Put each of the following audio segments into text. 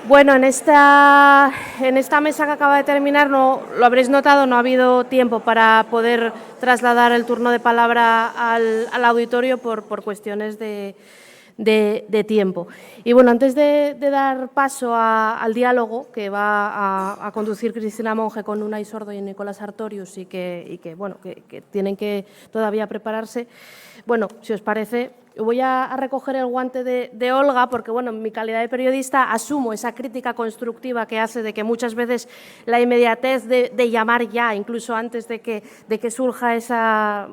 Bueno, en esta mesa que acaba de terminar, no, lo habréis notado, no ha habido tiempo para poder trasladar el turno de palabra al auditorio por cuestiones de tiempo. Y bueno, antes de dar paso al diálogo que va a conducir Cristina Monge con Unai Sordo y Nicolás Artorius y que tienen que todavía prepararse, bueno, si os parece, voy a recoger el guante de Olga porque, bueno, en mi calidad de periodista asumo esa crítica constructiva que hace de que muchas veces la inmediatez de llamar ya, incluso antes de que surja esa...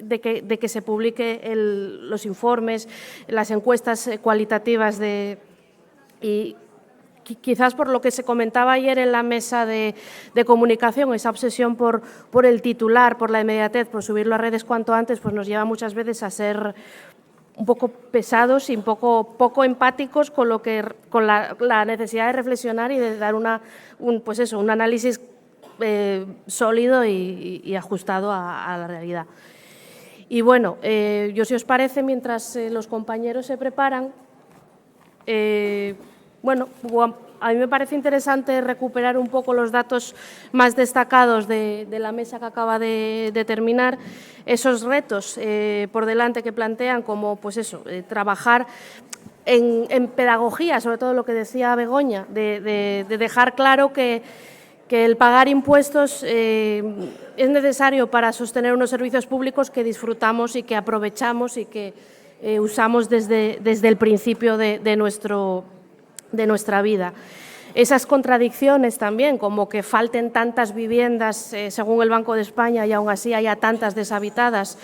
De que se publique los informes, las encuestas cualitativas y quizás por lo que se comentaba ayer en la mesa de comunicación, esa obsesión por el titular, por la inmediatez, por subirlo a redes cuanto antes, pues nos lleva muchas veces a ser un poco pesados y un poco empáticos con la necesidad de reflexionar y de dar un análisis sólido y ajustado a la realidad. Y bueno, yo, si os parece, mientras los compañeros se preparan, a mí me parece interesante recuperar un poco los datos más destacados de la mesa que acaba de terminar, esos retos por delante que plantean, como trabajar en pedagogía, sobre todo lo que decía Begoña, de dejar claro que el pagar impuestos es necesario para sostener unos servicios públicos que disfrutamos y que aprovechamos y que usamos desde el principio de nuestra vida. Esas contradicciones también, como que falten tantas viviendas según el Banco de España y aún así haya tantas deshabitadas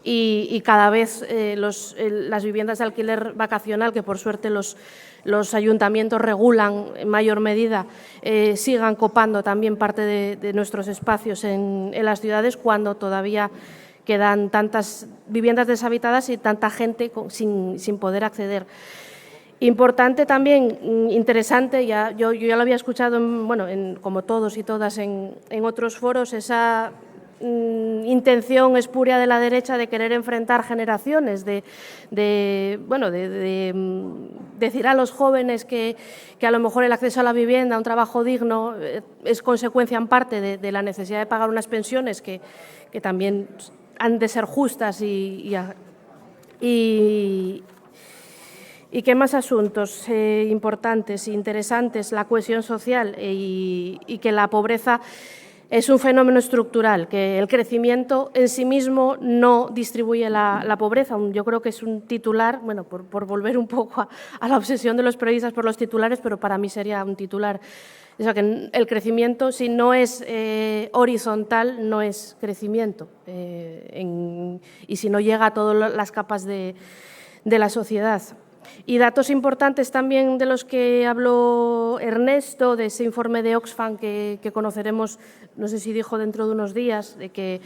y cada vez las viviendas de alquiler vacacional, que por suerte los ayuntamientos regulan en mayor medida, sigan copando también parte de nuestros espacios en las ciudades, cuando todavía quedan tantas viviendas deshabitadas y tanta gente sin poder acceder. Importante también, interesante, yo ya lo había escuchado, como todos y todas en otros foros, esa intención espuria de la derecha de querer enfrentar generaciones, de decir a los jóvenes que a lo mejor el acceso a la vivienda, a un trabajo digno, es consecuencia en parte de la necesidad de pagar unas pensiones que también han de ser justas y qué más asuntos importantes e interesantes, la cohesión social y que la pobreza es un fenómeno estructural, que el crecimiento en sí mismo no distribuye la pobreza. Yo creo que es un titular, por volver un poco a la obsesión de los periodistas por los titulares, pero para mí sería un titular. O sea, que el crecimiento, si no es horizontal, no es crecimiento. Y si no llega a todas las capas de la sociedad. Y datos importantes también de los que habló Ernesto, de ese informe de Oxfam que conoceremos, no sé si dijo dentro de unos días, de que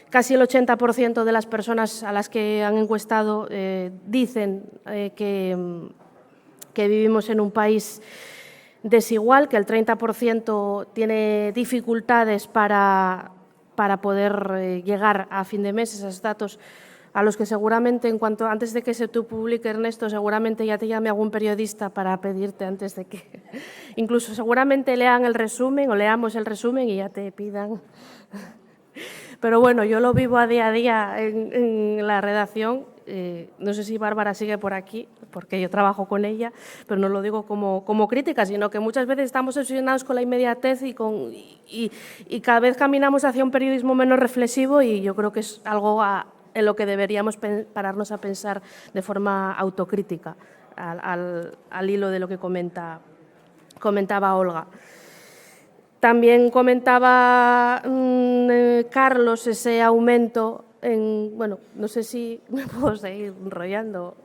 casi el 80% de las personas a las que han encuestado dicen que vivimos en un país desigual, que el 30% tiene dificultades para poder llegar a fin de mes. Esos datos a los que seguramente, antes de que se te publique, Ernesto, seguramente ya te llame algún periodista para pedirte antes de que... Incluso seguramente lean el resumen o leamos el resumen y ya te pidan. Pero bueno, yo lo vivo a día en la redacción. No sé si Bárbara sigue por aquí, porque yo trabajo con ella, pero no lo digo como crítica, sino que muchas veces estamos obsesionados con la inmediatez y cada vez caminamos hacia un periodismo menos reflexivo, y yo creo que es algo en lo que deberíamos pararnos a pensar de forma autocrítica, al hilo de lo que comentaba Olga. También comentaba Carlos ese aumento no sé si me puedo seguir enrollando.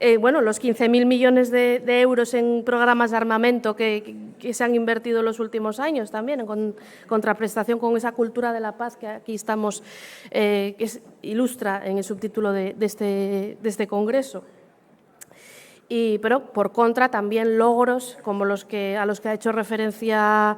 Los 15.000 millones de euros en programas de armamento que se han invertido en los últimos años también, en contraprestación con esa cultura de la paz que aquí estamos, que ilustra en el subtítulo de este congreso. Pero, por contra, también logros como a los que ha hecho referencia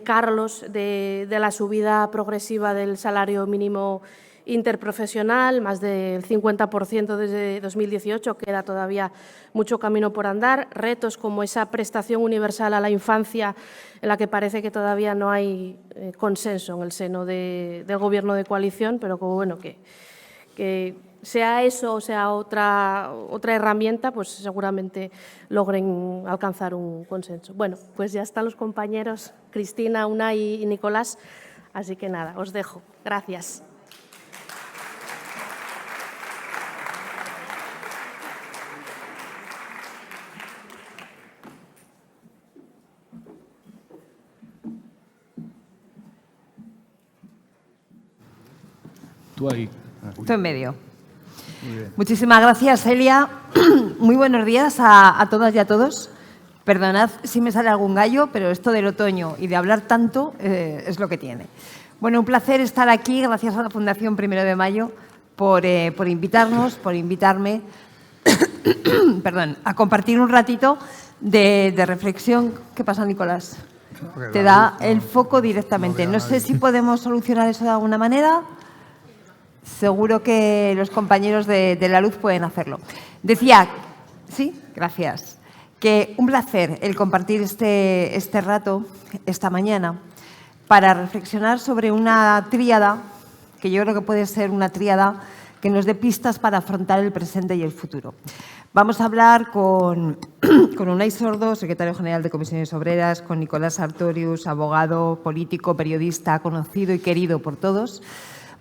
Carlos, de la subida progresiva del salario mínimo interprofesional, más del 50% desde 2018, queda todavía mucho camino por andar, retos como esa prestación universal a la infancia, en la que parece que todavía no hay consenso en el seno del Gobierno de coalición, pero como bueno, que sea eso o sea otra herramienta, pues seguramente logren alcanzar un consenso. Bueno, pues ya están los compañeros Cristina, Unai y Nicolás, así que nada, os dejo. Gracias. Tú ahí. Tú en medio. Muchísimas gracias, Elia. Muy buenos días a todas y a todos. Perdonad si me sale algún gallo, pero esto del otoño y de hablar tanto es lo que tiene. Bueno, un placer estar aquí. Gracias a la Fundación 1 de Mayo por invitarme perdón, a compartir un ratito de reflexión. ¿Qué pasa, Nicolás? Te da el foco directamente. No sé si podemos solucionar eso de alguna manera. Seguro que los compañeros de la luz pueden hacerlo. Decía, sí, gracias, que un placer el compartir este rato, esta mañana, para reflexionar sobre una tríada, que yo creo que puede ser una tríada que nos dé pistas para afrontar el presente y el futuro. Vamos a hablar con Unai Sordo, secretario general de Comisiones Obreras, con Nicolás Sartorius, abogado, político, periodista, conocido y querido por todos.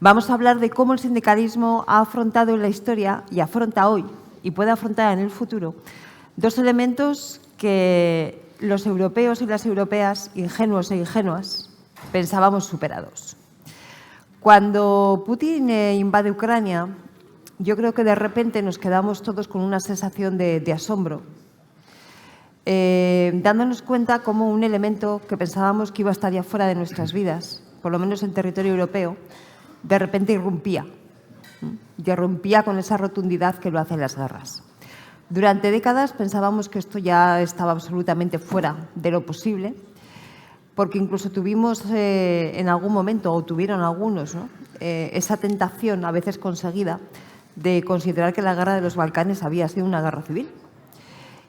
Vamos a hablar de cómo el sindicalismo ha afrontado en la historia y afronta hoy y puede afrontar en el futuro dos elementos que los europeos y las europeas, ingenuos e ingenuas, pensábamos superados. Cuando Putin invade Ucrania, yo creo que de repente nos quedamos todos con una sensación de asombro, dándonos cuenta como un elemento que pensábamos que iba a estar ya fuera de nuestras vidas, por lo menos en territorio europeo, de repente irrumpía con esa rotundidad que lo hacen las guerras. Durante décadas pensábamos que esto ya estaba absolutamente fuera de lo posible, porque incluso tuvimos en algún momento, o tuvieron algunos, ¿no?, esa tentación, a veces conseguida, de considerar que la guerra de los Balcanes había sido una guerra civil.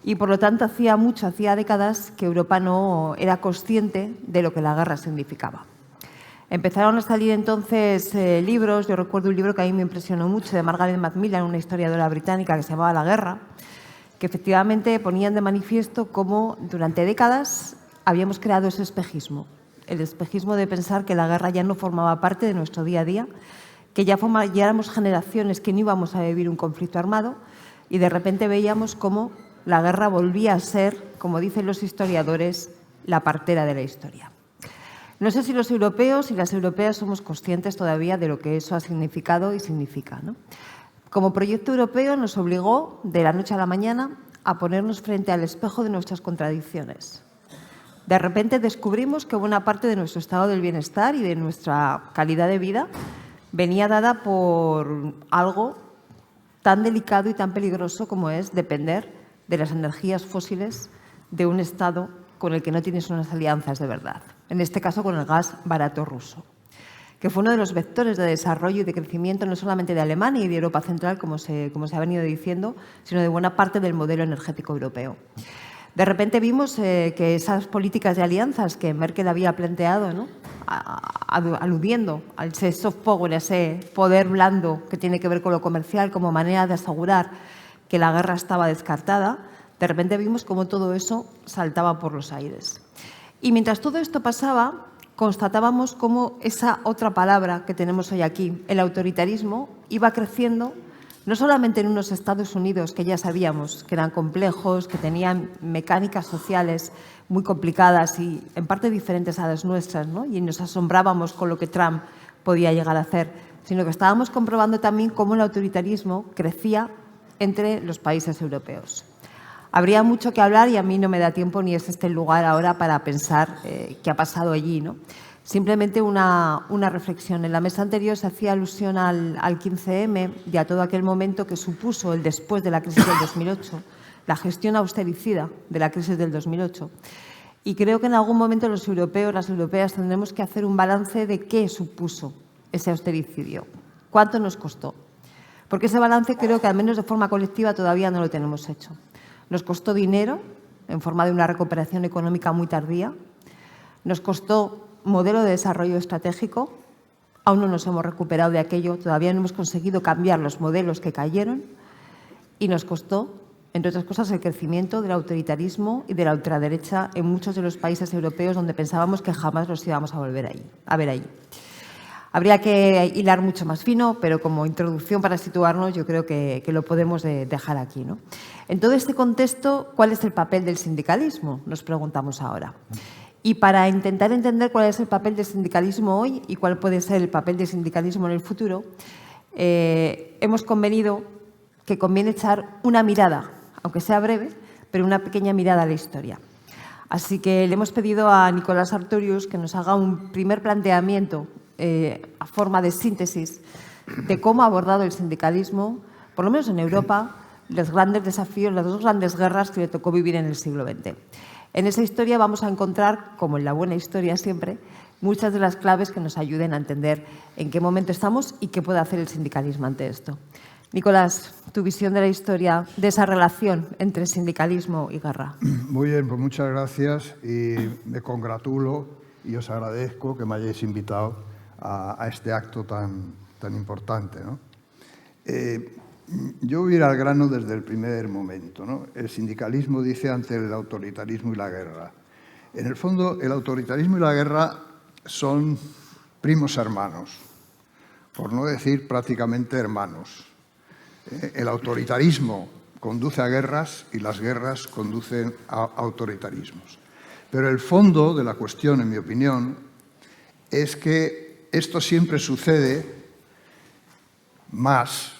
Y por lo tanto hacía décadas que Europa no era consciente de lo que la guerra significaba. Empezaron a salir entonces libros. Yo recuerdo un libro que a mí me impresionó mucho, de Margaret Macmillan, una historiadora británica, que se llamaba La guerra, que efectivamente ponían de manifiesto cómo durante décadas habíamos creado ese espejismo, el espejismo de pensar que la guerra ya no formaba parte de nuestro día a día, que ya éramos generaciones que no íbamos a vivir un conflicto armado, y de repente veíamos cómo la guerra volvía a ser, como dicen los historiadores, la partera de la historia. No sé si los europeos y las europeas somos conscientes todavía de lo que eso ha significado y significa, ¿no? Como proyecto europeo nos obligó de la noche a la mañana a ponernos frente al espejo de nuestras contradicciones. De repente descubrimos que buena parte de nuestro estado del bienestar y de nuestra calidad de vida venía dada por algo tan delicado y tan peligroso como es depender de las energías fósiles de un Estado con el que no tienes unas alianzas de verdad, en este caso con el gas barato ruso, que fue uno de los vectores de desarrollo y de crecimiento no solamente de Alemania y de Europa Central, como se ha venido diciendo, sino de buena parte del modelo energético europeo. De repente vimos que esas políticas de alianzas que Merkel había planteado, ¿no?, aludiendo a ese soft power, a ese poder blando que tiene que ver con lo comercial como manera de asegurar que la guerra estaba descartada, de repente vimos cómo todo eso saltaba por los aires. Y mientras todo esto pasaba, constatábamos cómo esa otra palabra que tenemos hoy aquí, el autoritarismo, iba creciendo no solamente en unos Estados Unidos que ya sabíamos que eran complejos, que tenían mecánicas sociales muy complicadas y en parte diferentes a las nuestras, ¿no?, y nos asombrábamos con lo que Trump podía llegar a hacer, sino que estábamos comprobando también cómo el autoritarismo crecía entre los países europeos. Habría mucho que hablar y a mí no me da tiempo ni es este el lugar ahora para pensar qué ha pasado allí, ¿no? Simplemente una reflexión. En la mesa anterior se hacía alusión al 15M y a todo aquel momento que supuso el después de la crisis del 2008, la gestión austericida de la crisis del 2008. Y creo que en algún momento los europeos, las europeas, tendremos que hacer un balance de qué supuso ese austericidio. ¿Cuánto nos costó? Porque ese balance creo que al menos de forma colectiva todavía no lo tenemos hecho. Nos costó dinero en forma de una recuperación económica muy tardía. Nos costó modelo de desarrollo estratégico. Aún no nos hemos recuperado de aquello. Todavía no hemos conseguido cambiar los modelos que cayeron. Y nos costó, entre otras cosas, el crecimiento del autoritarismo y de la ultraderecha en muchos de los países europeos donde pensábamos que jamás los íbamos a volver a ver allí. Habría que hilar mucho más fino, pero como introducción para situarnos yo creo que lo podemos dejar aquí, ¿no? En todo este contexto, ¿cuál es el papel del sindicalismo? Nos preguntamos ahora. Y para intentar entender cuál es el papel del sindicalismo hoy y cuál puede ser el papel del sindicalismo en el futuro, hemos convenido que conviene echar una mirada, aunque sea breve, pero una pequeña mirada a la historia. Así que le hemos pedido a Nicolás Artorius que nos haga un primer planteamiento a forma de síntesis de cómo ha abordado el sindicalismo, por lo menos en Europa, los grandes desafíos, las dos grandes guerras que le tocó vivir en el siglo XX. En esa historia vamos a encontrar, como en la buena historia siempre, muchas de las claves que nos ayuden a entender en qué momento estamos y qué puede hacer el sindicalismo ante esto. Nicolás, tu visión de la historia, de esa relación entre sindicalismo y guerra. Muy bien, pues muchas gracias y me congratulo y os agradezco que me hayáis invitado a este acto tan importante, ¿no? Yo voy a ir al grano desde el primer momento, ¿no? El sindicalismo dice ante el autoritarismo y la guerra. En el fondo, el autoritarismo y la guerra son primos hermanos, por no decir prácticamente hermanos. El autoritarismo conduce a guerras y las guerras conducen a autoritarismos. Pero el fondo de la cuestión, en mi opinión, es que esto siempre sucede más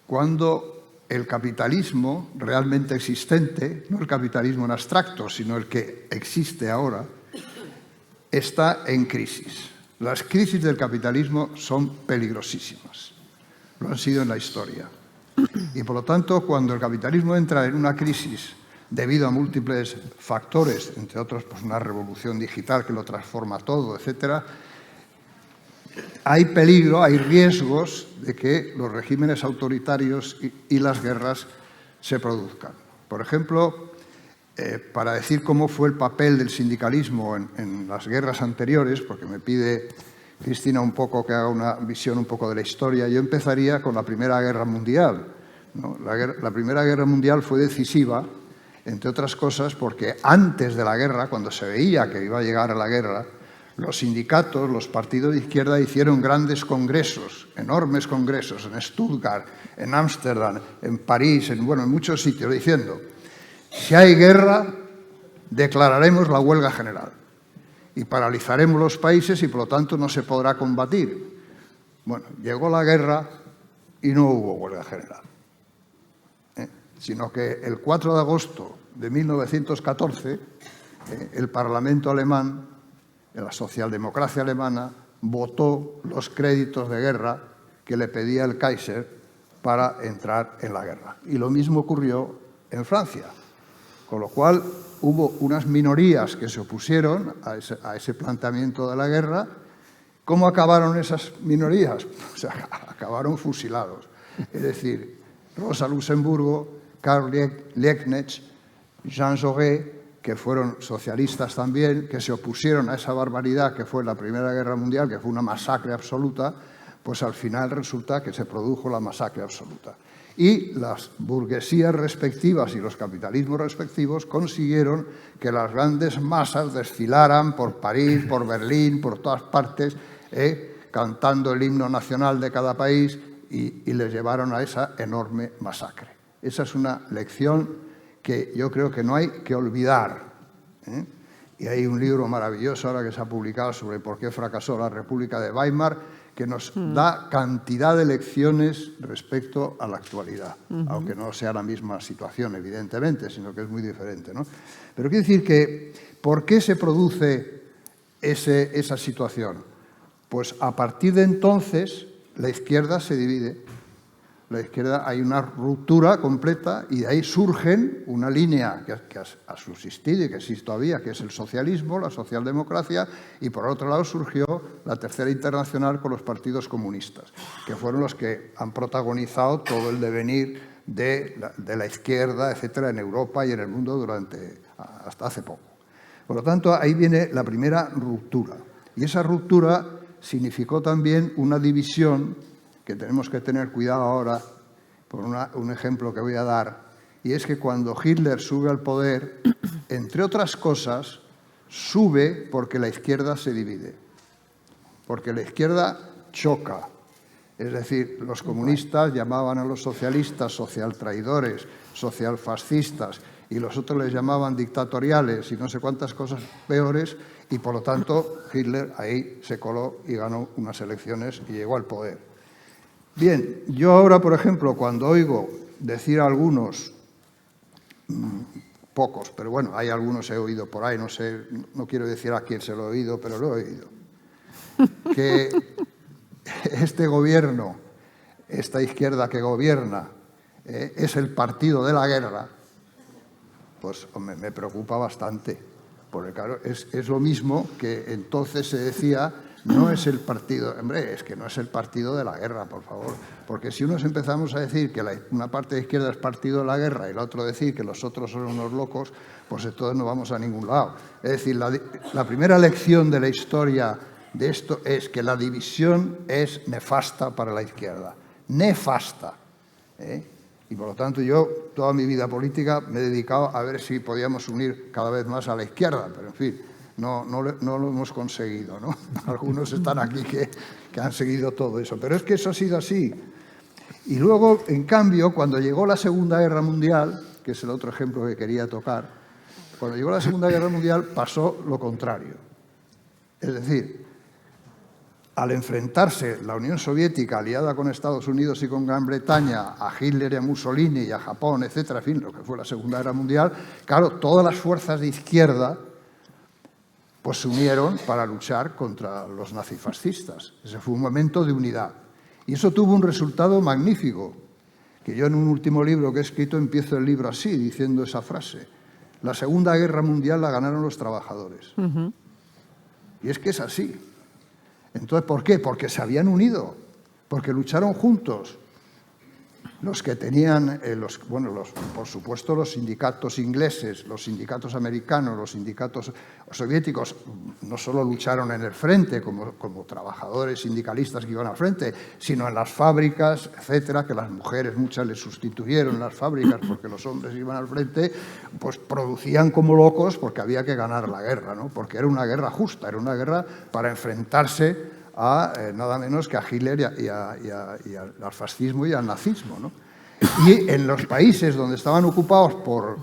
cuando el capitalismo realmente existente, no el capitalismo en abstracto, sino el que existe ahora, está en crisis. Las crisis del capitalismo son peligrosísimas. Lo han sido en la historia. Y por lo tanto, cuando el capitalismo entra en una crisis debido a múltiples factores, entre otros pues una revolución digital que lo transforma todo, etcétera, hay peligro, hay riesgos de que los regímenes autoritarios y las guerras se produzcan. Por ejemplo, para decir cómo fue el papel del sindicalismo en las guerras anteriores, porque me pide Cristina un poco que haga una visión un poco de la historia, yo empezaría con la Primera Guerra Mundial, ¿no? La Primera Guerra Mundial fue decisiva, entre otras cosas, porque antes de la guerra, cuando se veía que iba a llegar a la guerra, los sindicatos, los partidos de izquierda hicieron grandes congresos, enormes congresos, en Stuttgart, en Ámsterdam, en París, en muchos sitios, diciendo, si hay guerra, declararemos la huelga general y paralizaremos los países y, por lo tanto, no se podrá combatir. Bueno, llegó la guerra y no hubo huelga general, sino que el 4 de agosto de 1914, el Parlamento alemán, la socialdemocracia alemana, votó los créditos de guerra que le pedía el Kaiser para entrar en la guerra. Y lo mismo ocurrió en Francia, con lo cual hubo unas minorías que se opusieron a ese planteamiento de la guerra. ¿Cómo acabaron esas minorías? O sea, acabaron fusilados. Es decir, Rosa Luxemburgo, Karl Liebknecht, Jean Jaurès, que fueron socialistas también, que se opusieron a esa barbaridad que fue la Primera Guerra Mundial, que fue una masacre absoluta, pues al final resulta que se produjo la masacre absoluta. Y las burguesías respectivas y los capitalismos respectivos consiguieron que las grandes masas desfilaran por París, por Berlín, por todas partes, cantando el himno nacional de cada país y les llevaron a esa enorme masacre. Esa es una lección que yo creo que no hay que olvidar. Y hay un libro maravilloso ahora que se ha publicado sobre por qué fracasó la República de Weimar, que nos da cantidad de lecciones respecto a la actualidad, aunque no sea la misma situación, evidentemente, sino que es muy diferente, ¿no? Pero quiero decir que, ¿por qué se produce esa situación? Pues a partir de entonces la izquierda se divide. la izquierda hay una ruptura completa y de ahí surgen una línea que ha subsistido y que existe todavía, que es el socialismo, la socialdemocracia, y por otro lado surgió la Tercera Internacional con los partidos comunistas, que fueron los que han protagonizado todo el devenir de la izquierda, etcétera, en Europa y en el mundo hasta hace poco. Por lo tanto, ahí viene la primera ruptura. Y esa ruptura significó también una división que tenemos que tener cuidado ahora, por un ejemplo que voy a dar, y es que cuando Hitler sube al poder, entre otras cosas, sube porque la izquierda se divide, porque la izquierda choca. Es decir, los comunistas llamaban a los socialistas socialtraidores, socialfascistas, y los otros les llamaban dictatoriales y no sé cuántas cosas peores, y por lo tanto Hitler ahí se coló y ganó unas elecciones y llegó al poder. Bien, yo ahora, por ejemplo, cuando oigo decir a algunos, pocos, pero bueno, hay algunos he oído por ahí, no sé, no quiero decir a quién se lo he oído, pero lo he oído, que este gobierno, esta izquierda que gobierna, es el partido de la guerra, pues hombre, me preocupa bastante, porque claro, es lo mismo que entonces se decía. No es el partido, hombre, es que no es el partido de la guerra, por favor. Porque si unos empezamos a decir que una parte de izquierda es partido de la guerra y el otro decir que los otros son unos locos, pues entonces no vamos a ningún lado. Es decir, la primera lección de la historia de esto es que la división es nefasta para la izquierda. Nefasta. Y por lo tanto yo, toda mi vida política, me he dedicado a ver si podíamos unir cada vez más a la izquierda, pero en fin. No lo hemos conseguido, ¿no? Algunos están aquí que han seguido todo eso. Pero es que eso ha sido así. Y luego, en cambio, cuando llegó la Segunda Guerra Mundial, que es el otro ejemplo que quería tocar, cuando llegó la Segunda Guerra Mundial pasó lo contrario. Es decir, al enfrentarse la Unión Soviética aliada con Estados Unidos y con Gran Bretaña a Hitler y a Mussolini y a Japón, etcétera, en fin, lo que fue la Segunda Guerra Mundial, claro, todas las fuerzas de izquierda pues se unieron para luchar contra los nazifascistas. Ese fue un momento de unidad. Y eso tuvo un resultado magnífico, que yo en un último libro que he escrito empiezo el libro así, diciendo esa frase. La Segunda Guerra Mundial la ganaron los trabajadores. Y es que es así. Entonces, ¿por qué? Porque se habían unido, porque lucharon juntos. Los que tenían, por supuesto, los sindicatos ingleses, los sindicatos americanos, los sindicatos soviéticos, no solo lucharon en el frente como trabajadores sindicalistas que iban al frente, sino en las fábricas, etcétera, que las mujeres muchas les sustituyeron en las fábricas porque los hombres iban al frente, pues producían como locos porque había que ganar la guerra, ¿no? Porque era una guerra justa, era una guerra para enfrentarse a nada menos que a Hitler y al fascismo y al nazismo, ¿no? Y en los países donde estaban ocupados por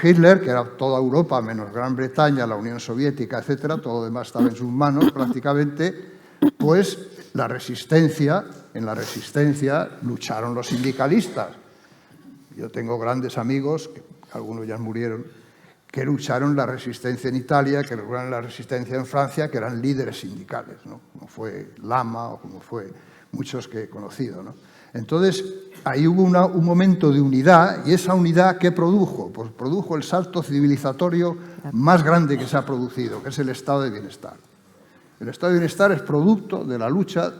Hitler, que era toda Europa menos Gran Bretaña, la Unión Soviética, etcétera, todo lo demás estaba en sus manos prácticamente, pues en la resistencia lucharon los sindicalistas. Yo tengo grandes amigos, algunos ya murieron, que lucharon la resistencia en Italia, que lucharon la resistencia en Francia, que eran líderes sindicales, ¿no? Como fue Lama o como fue muchos que he conocido, ¿no? Entonces, ahí hubo un momento de unidad, y esa unidad, ¿qué produjo? Pues produjo el salto civilizatorio más grande que se ha producido, que es el estado de bienestar. El estado de bienestar es producto de la lucha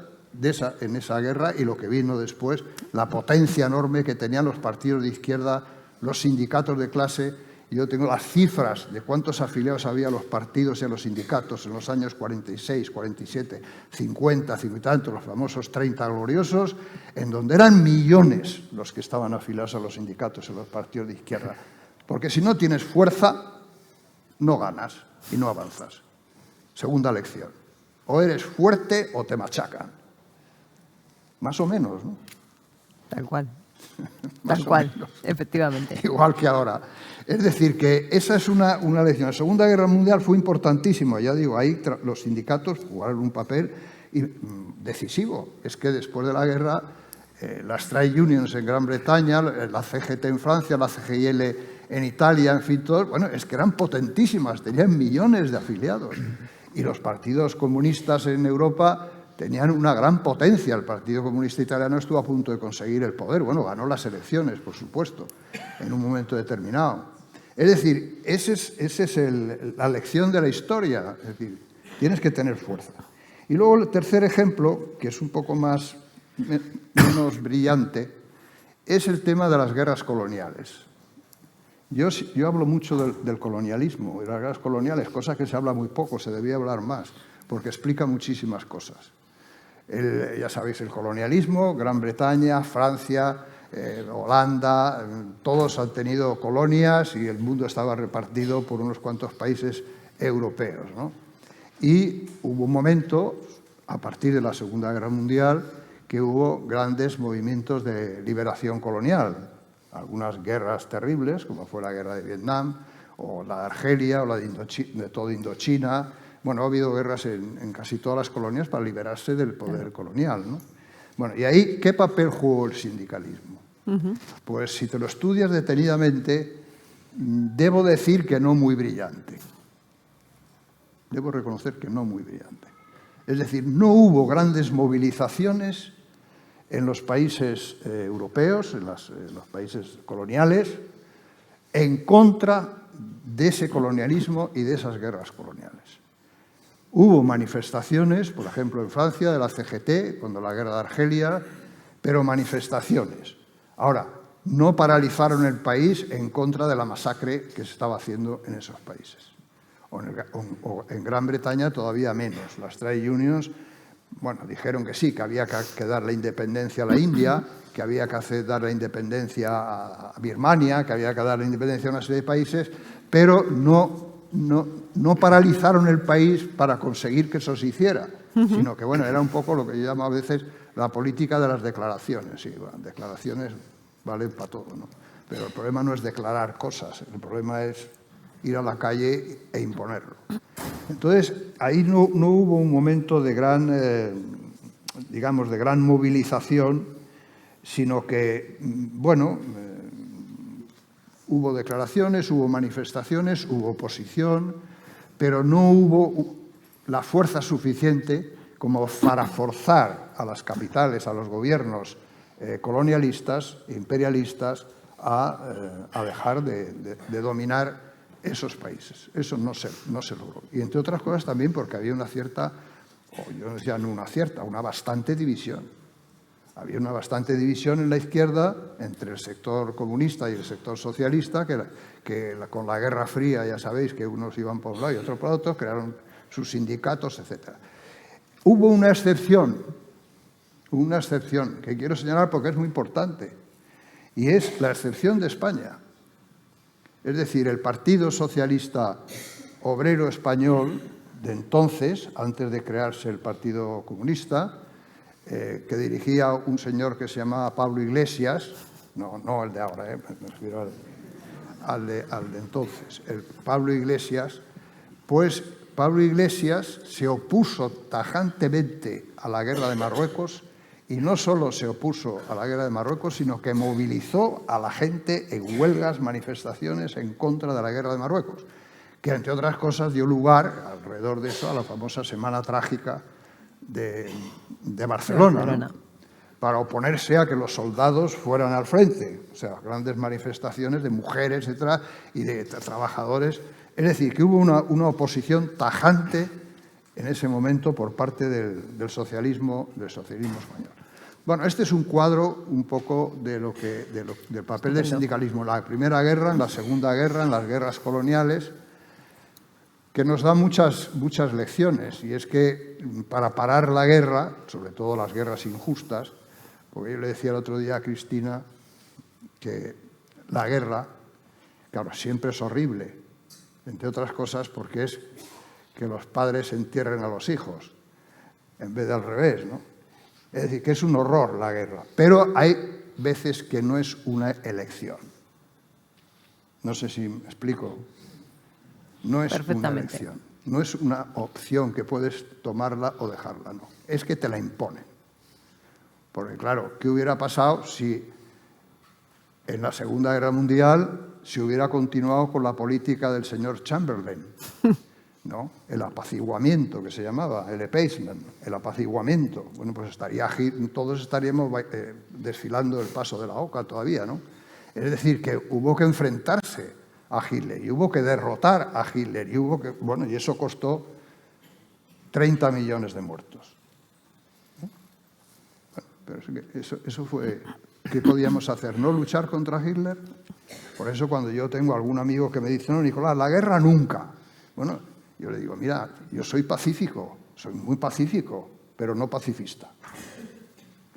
en esa guerra y lo que vino después, la potencia enorme que tenían los partidos de izquierda, los sindicatos de clase. Yo tengo las cifras de cuántos afiliados había a los partidos y a los sindicatos en los años 46, 47, 50 y tantos, los famosos 30 gloriosos, en donde eran millones los que estaban afiliados a los sindicatos y a los partidos de izquierda. Porque si no tienes fuerza, no ganas y no avanzas. Segunda lección. O eres fuerte o te machacan. Más o menos, ¿no? Tal cual. Tal cual, efectivamente. Igual que ahora. Es decir, que esa es una lección. La Segunda Guerra Mundial fue importantísima, ya digo, ahí los sindicatos jugaron un papel decisivo. Es que después de la guerra, las trade unions en Gran Bretaña, la CGT en Francia, la CGIL en Italia, en fin, todos, bueno, es que eran potentísimas, tenían millones de afiliados. Y los partidos comunistas en Europa tenían una gran potencia. El Partido Comunista Italiano estuvo a punto de conseguir el poder. Bueno, ganó las elecciones, por supuesto, en un momento determinado. Es decir, esa es la lección de la historia. Es decir, tienes que tener fuerza. Y luego el tercer ejemplo, que es un poco menos brillante, es el tema de las guerras coloniales. Yo hablo mucho del colonialismo y las guerras coloniales, cosa que se habla muy poco, se debía hablar más, porque explica muchísimas cosas. Ya sabéis, el colonialismo, Gran Bretaña, Francia, Holanda, todos han tenido colonias y el mundo estaba repartido por unos cuantos países europeos, ¿no? Y hubo un momento, a partir de la Segunda Guerra Mundial, que hubo grandes movimientos de liberación colonial. Algunas guerras terribles, como fue la guerra de Vietnam, o la de Argelia, o la de toda Indochina. Bueno, ha habido guerras en casi todas las colonias para liberarse del poder colonial, ¿no? Bueno, y ahí, ¿qué papel jugó el sindicalismo? Pues si te lo estudias detenidamente, debo decir que no muy brillante. Debo reconocer que no muy brillante. Es decir, no hubo grandes movilizaciones en los países europeos, en los países coloniales, en contra de ese colonialismo y de esas guerras coloniales. Hubo manifestaciones, por ejemplo, en Francia, de la CGT, cuando la guerra de Argelia, pero manifestaciones. Ahora, no paralizaron el país en contra de la masacre que se estaba haciendo en esos países. O en Gran Bretaña todavía menos. Las trade unions, bueno, dijeron que sí, que había que dar la independencia a la India, que había que dar la independencia a Birmania, que había que dar la independencia a una serie de países, pero no paralizaron el país para conseguir que eso se hiciera, sino que, bueno, era un poco lo que yo llamo a veces la política de las declaraciones. Sí, bueno, declaraciones valen para todo, ¿no? Pero el problema no es declarar cosas, el problema es ir a la calle e imponerlo. Entonces, ahí no hubo un momento de gran, digamos, de gran movilización, sino que, bueno, hubo declaraciones, hubo manifestaciones, hubo oposición, pero no hubo la fuerza suficiente como para forzar a las capitales, a los gobiernos colonialistas, imperialistas, a dejar de dominar esos países. Eso no se logró. Y entre otras cosas también porque había una cierta, o yo ya no una cierta, una bastante división. Había una bastante división en la izquierda entre el sector comunista y el sector socialista, que con la Guerra Fría, ya sabéis, que unos iban por un lado y otros por otro, crearon sus sindicatos, etc. Hubo una excepción que quiero señalar porque es muy importante, y es la excepción de España. Es decir, el Partido Socialista Obrero Español de entonces, antes de crearse el Partido Comunista, que dirigía un señor que se llamaba Pablo Iglesias, no el de ahora, me refiero al de entonces, el Pablo Iglesias, pues Pablo Iglesias se opuso tajantemente a la guerra de Marruecos, y no solo se opuso a la guerra de Marruecos, sino que movilizó a la gente en huelgas, manifestaciones en contra de la guerra de Marruecos, que entre otras cosas dio lugar, alrededor de eso, a la famosa Semana Trágica de Barcelona, ¿no? Para oponerse a que los soldados fueran al frente. O sea, grandes manifestaciones de mujeres, etcétera, y de trabajadores. Es decir, que hubo una oposición tajante en ese momento por parte del socialismo español. Bueno, este es un cuadro un poco del papel del sindicalismo en la Primera Guerra, en la Segunda Guerra, en las guerras coloniales, que nos da muchas lecciones. Y es que para parar la guerra, sobre todo las guerras injustas, porque yo le decía el otro día a Cristina que la guerra, claro, siempre es horrible, entre otras cosas porque es que los padres entierren a los hijos, en vez de al revés, ¿no? Es decir, que es un horror la guerra, pero hay veces que no es una elección. No sé si me explico. No es una elección, no es una opción que puedes tomarla o dejarla, no. Es que te la imponen. Porque claro, ¿qué hubiera pasado si en la Segunda Guerra Mundial se hubiera continuado con la política del señor Chamberlain? ¿no? El apaciguamiento, que se llamaba, el appeasement, el apaciguamiento. Bueno, pues todos estaríamos desfilando el paso de la oca todavía, ¿no? Es decir, que hubo que enfrentarse a Hitler y hubo que derrotar a Hitler y eso costó 30 millones de muertos. Bueno, pero eso fue... ¿Qué podíamos hacer? ¿No luchar contra Hitler? Por eso cuando yo tengo algún amigo que me dice, no, Nicolás, la guerra nunca. Bueno, yo le digo, mira, yo soy pacífico, soy muy pacífico, pero no pacifista.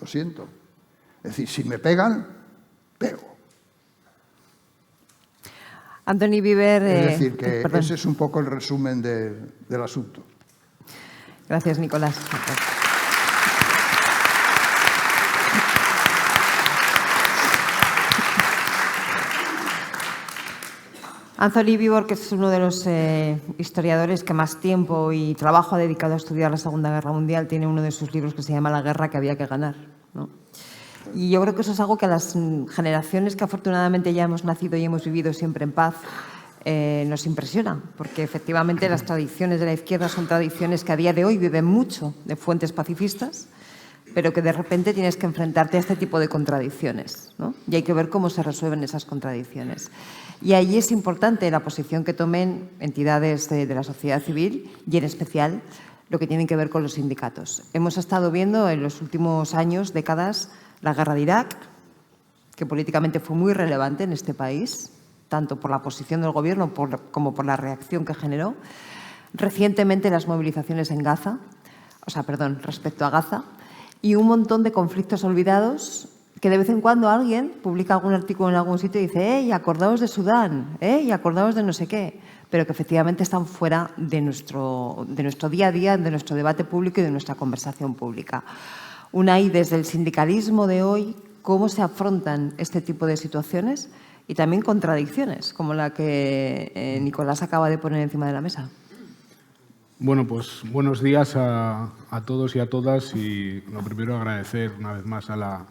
Lo siento. Es decir, si me pegan, pego. Anthony Beevor... Es decir, que ese es un poco el resumen del asunto. Gracias, Nicolás. Anthony Beevor, que es uno de los historiadores que más tiempo y trabajo ha dedicado a estudiar la Segunda Guerra Mundial, tiene uno de sus libros que se llama La guerra que había que ganar, ¿no? Y yo creo que eso es algo que a las generaciones que afortunadamente ya hemos nacido y hemos vivido siempre en paz nos impresiona, porque efectivamente las tradiciones de la izquierda son tradiciones que a día de hoy viven mucho de fuentes pacifistas, pero que de repente tienes que enfrentarte a este tipo de contradicciones, ¿no? Y hay que ver cómo se resuelven esas contradicciones. Y ahí es importante la posición que tomen entidades de la sociedad civil y, en especial, lo que tiene que ver con los sindicatos. Hemos estado viendo en los últimos años, décadas, la guerra de Irak, que políticamente fue muy relevante en este país, tanto por la posición del gobierno como por la reacción que generó. Recientemente las movilizaciones en Gaza, respecto a Gaza, y un montón de conflictos olvidados que de vez en cuando alguien publica algún artículo en algún sitio y dice y acordaos de Sudán, y acordaos de no sé qué, pero que efectivamente están fuera de nuestro día a día, de nuestro debate público y de nuestra conversación pública. Unai, desde el sindicalismo de hoy, ¿cómo se afrontan este tipo de situaciones y también contradicciones como la que Nicolás acaba de poner encima de la mesa? Bueno, pues buenos días a todos y a todas, y lo primero agradecer una vez más a la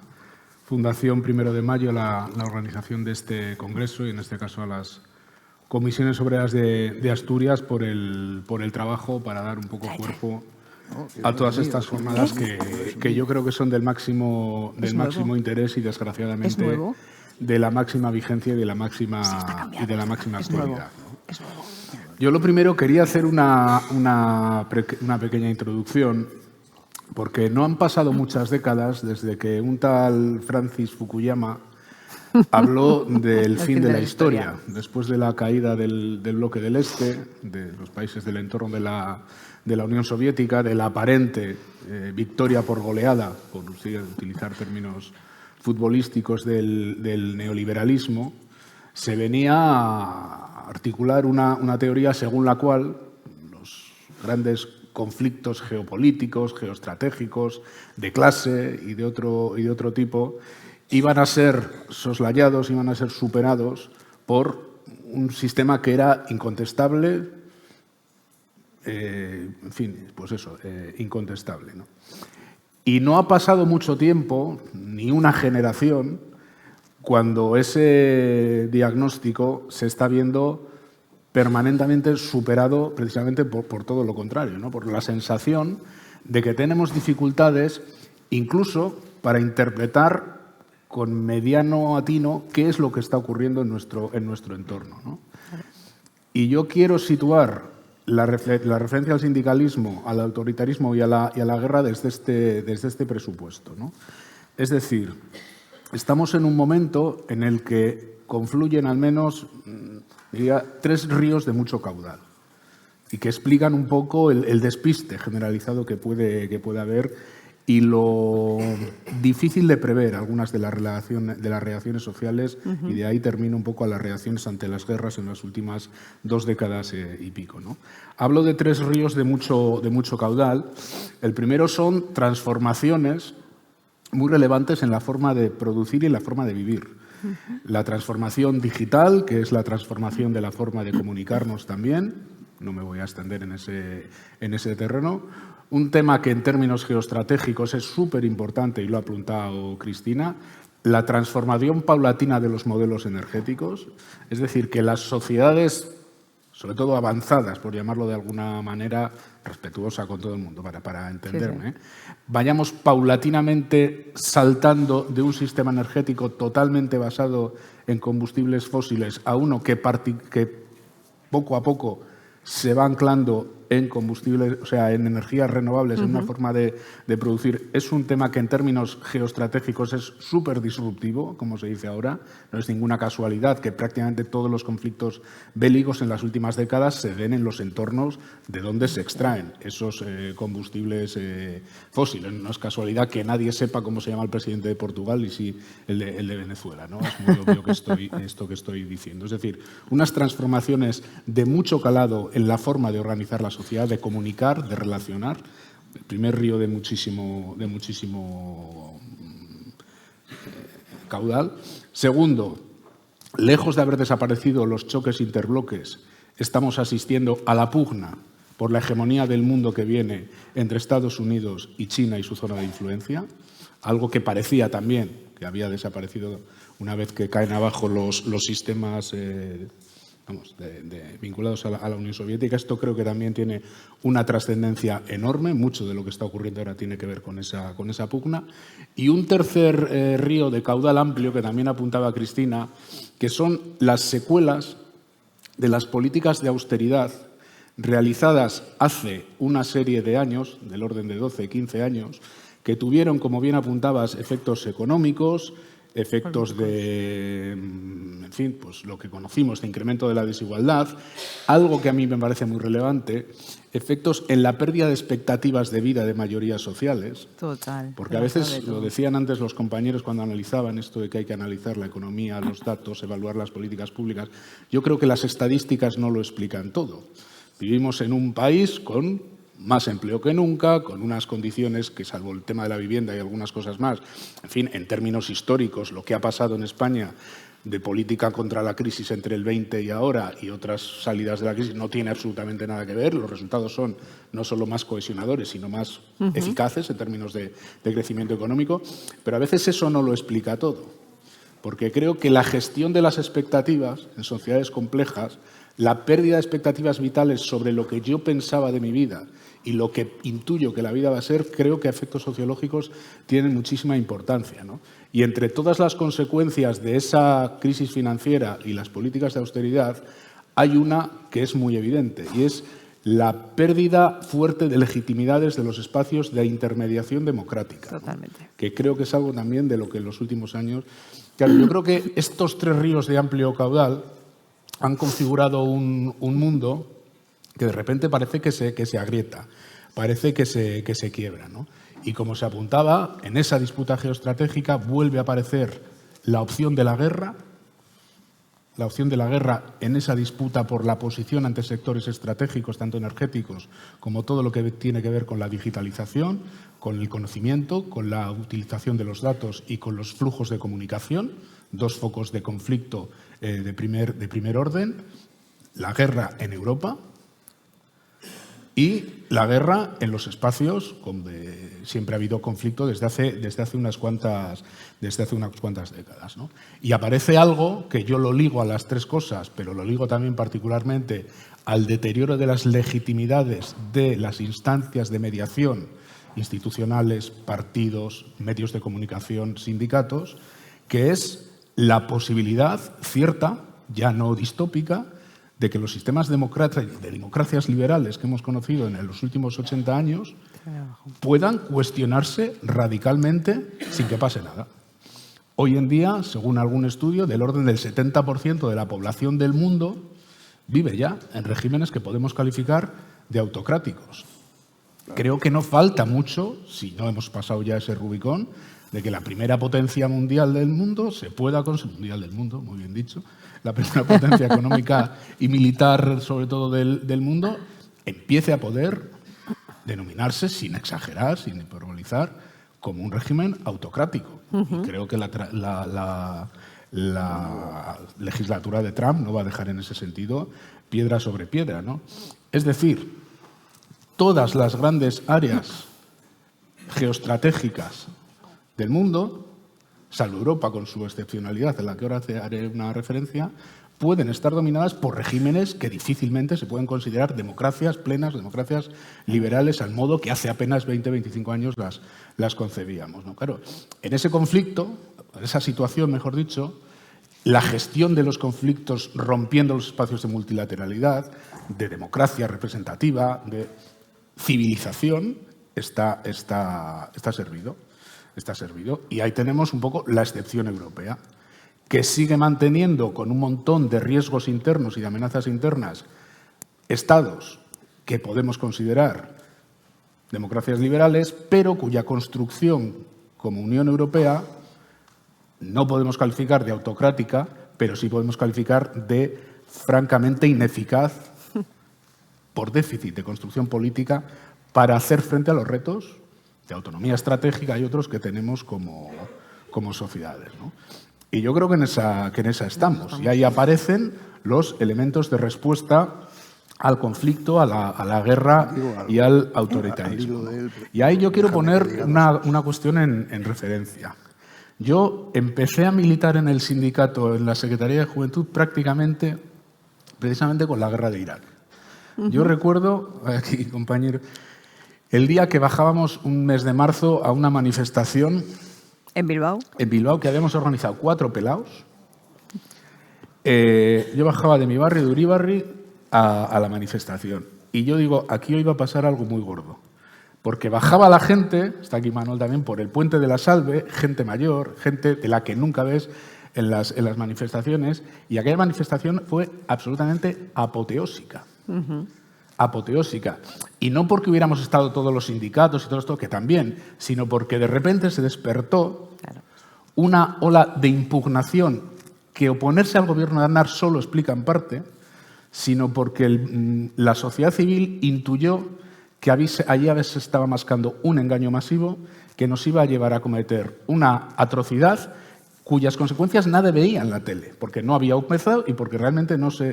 Fundación 1 de Mayo la organización de este congreso y en este caso a las comisiones obreras de Asturias por el trabajo para dar un poco cuerpo a todas estas jornadas que yo creo que son del máximo interés y desgraciadamente de la máxima vigencia y de la máxima actualidad, ¿no? Yo lo primero quería hacer una pequeña introducción, porque no han pasado muchas décadas desde que un tal Francis Fukuyama habló del fin de la historia, después de la caída del bloque del Este, de los países del entorno de la Unión Soviética, de la aparente victoria por goleada, por utilizar términos futbolísticos del neoliberalismo. Se venía a articular una teoría según la cual los grandes conflictos geopolíticos, geoestratégicos, de clase y de otro tipo, iban a ser soslayados, iban a ser superados por un sistema que era incontestable, incontestable, ¿no? Y no ha pasado mucho tiempo, ni una generación, cuando ese diagnóstico se está viendo permanentemente superado precisamente por todo lo contrario, ¿no? Por la sensación de que tenemos dificultades incluso para interpretar con mediano atino qué es lo que está ocurriendo en nuestro entorno, ¿no? Y yo quiero situar la referencia al sindicalismo, al autoritarismo y a la guerra desde este presupuesto, ¿no? Es decir, estamos en un momento en el que confluyen al menos, diría, 3 ríos de mucho caudal y que explican un poco el despiste generalizado que puede haber y lo difícil de prever algunas de las reacciones sociales, y de ahí termino un poco a las reacciones ante las guerras en las últimas 2 décadas y pico, ¿no? Hablo de 3 ríos de mucho caudal. El primero son transformaciones muy relevantes en la forma de producir y en la forma de vivir. La transformación digital, que es la transformación de la forma de comunicarnos también, no me voy a extender en ese terreno. Un tema que en términos geoestratégicos es súper importante, y lo ha apuntado Cristina, la transformación paulatina de los modelos energéticos, es decir, que las sociedades sobre todo avanzadas, por llamarlo de alguna manera respetuosa con todo el mundo, para entenderme, Sí, sí. vayamos paulatinamente saltando de un sistema energético totalmente basado en combustibles fósiles a uno que poco a poco se va anclando en combustibles, o sea, en energías renovables, en una forma de producir. Es un tema que en términos geoestratégicos es súper disruptivo, como se dice ahora. No es ninguna casualidad que prácticamente todos los conflictos bélicos en las últimas décadas se den en los entornos de donde se extraen esos combustibles fósiles. No es casualidad que nadie sepa cómo se llama el presidente de Portugal y si el de Venezuela, ¿no? Es muy obvio que esto que estoy diciendo. Es decir, unas transformaciones de mucho calado en la forma de organizar la sociedad, de comunicar, de relacionar. El primer río de muchísimo caudal. Segundo, lejos de haber desaparecido los choques interbloques, estamos asistiendo a la pugna por la hegemonía del mundo que viene entre Estados Unidos y China y su zona de influencia, algo que parecía también que había desaparecido una vez que caen abajo los sistemas vinculados a la Unión Soviética. Esto creo que también tiene una trascendencia enorme. Mucho de lo que está ocurriendo ahora tiene que ver con esa pugna. Y un tercer río de caudal amplio que también apuntaba Cristina, que son las secuelas de las políticas de austeridad realizadas hace una serie de años, del orden de 12, 15 años, que tuvieron, como bien apuntabas, efectos económicos, efectos de, en fin, pues lo que conocimos de incremento de la desigualdad, algo que a mí me parece muy relevante, efectos en la pérdida de expectativas de vida de mayorías sociales. Total. Porque a veces, lo decían antes los compañeros cuando analizaban esto de que hay que analizar la economía, los datos, evaluar las políticas públicas, yo creo que las estadísticas no lo explican todo. Vivimos en un país con más empleo que nunca, con unas condiciones que, salvo el tema de la vivienda y algunas cosas más, en fin, en términos históricos, lo que ha pasado en España de política contra la crisis entre el 20 y ahora y otras salidas de la crisis no tiene absolutamente nada que ver. Los resultados son no solo más cohesionadores, sino más eficaces en términos de crecimiento económico, pero a veces eso no lo explica todo, porque creo que la gestión de las expectativas en sociedades complejas, la pérdida de expectativas vitales sobre lo que yo pensaba de mi vida y lo que intuyo que la vida va a ser, creo que a efectos sociológicos tienen muchísima importancia, ¿no? Y entre todas las consecuencias de esa crisis financiera y las políticas de austeridad, hay una que es muy evidente, y es la pérdida fuerte de legitimidades de los espacios de intermediación democrática. Totalmente. ¿No? Que creo que es algo también de lo que en los últimos años... Claro, yo creo que estos tres ríos de amplio caudal han configurado un mundo que de repente parece que se agrieta, parece que se quiebra, ¿no? Y como se apuntaba, en esa disputa geoestratégica vuelve a aparecer la opción de la guerra en esa disputa por la posición ante sectores estratégicos, tanto energéticos como todo lo que tiene que ver con la digitalización, con el conocimiento, con la utilización de los datos y con los flujos de comunicación, dos focos de conflicto de primer orden, la guerra en Europa y la guerra en los espacios donde siempre ha habido conflicto desde hace unas cuantas décadas, ¿no? Y aparece algo que yo lo ligo a las tres cosas, pero lo ligo también particularmente al deterioro de las legitimidades de las instancias de mediación institucionales, partidos, medios de comunicación, sindicatos, que es la posibilidad cierta, ya no distópica, de que los sistemas de democracias liberales que hemos conocido en los últimos 80 años puedan cuestionarse radicalmente sin que pase nada. Hoy en día, según algún estudio, del orden del 70% de la población del mundo vive ya en regímenes que podemos calificar de autocráticos. Creo que no falta mucho, si no hemos pasado ya ese Rubicón, de que la primera potencia mundial del mundo se pueda conseguir, mundial del mundo, muy bien dicho, la primera potencia económica y militar, sobre todo del mundo, empiece a poder denominarse, sin exagerar, sin hiperbolizar, como un régimen autocrático. Y creo que la legislatura de Trump no va a dejar en ese sentido piedra sobre piedra, ¿no? Es decir, todas las grandes áreas geoestratégicas del mundo, salvo Europa con su excepcionalidad, en la que ahora haré una referencia, pueden estar dominadas por regímenes que difícilmente se pueden considerar democracias plenas, democracias liberales, al modo que hace apenas 20, 25 años las concebíamos, ¿no? Claro, en ese conflicto, en esa situación, mejor dicho, la gestión de los conflictos rompiendo los espacios de multilateralidad, de democracia representativa, de civilización, está servido. Está servido. Y ahí tenemos un poco la excepción europea, que sigue manteniendo con un montón de riesgos internos y de amenazas internas estados que podemos considerar democracias liberales, pero cuya construcción como Unión Europea no podemos calificar de autocrática, pero sí podemos calificar de francamente ineficaz por déficit de construcción política para hacer frente a los retos de autonomía estratégica y otros que tenemos como sociedades, ¿no? Y yo creo que en esa estamos. Y ahí aparecen los elementos de respuesta al conflicto, a la guerra y al autoritarismo. Y ahí yo quiero poner una cuestión en referencia. Yo empecé a militar en el sindicato, en la Secretaría de Juventud, precisamente con la guerra de Irak. Yo recuerdo, aquí compañero, el día que bajábamos un mes de marzo a una manifestación ¿En Bilbao? En Bilbao, que habíamos organizado 4 pelaos. Yo bajaba de mi barrio, de Uribarri, a la manifestación. Y yo digo, aquí hoy va a pasar algo muy gordo. Porque bajaba la gente, está aquí Manuel también, por el Puente de la Salve, gente mayor, gente de la que nunca ves en las manifestaciones. Y aquella manifestación fue absolutamente apoteósica. Apoteósica. Y no porque hubiéramos estado todos los sindicatos y todo esto, que también, sino porque de repente se despertó una ola de impugnación que oponerse al gobierno de Aznar solo explica en parte, sino porque la sociedad civil intuyó que allí a veces estaba mascando un engaño masivo que nos iba a llevar a cometer una atrocidad cuyas consecuencias nadie veía en la tele, porque no había empezado y porque realmente no se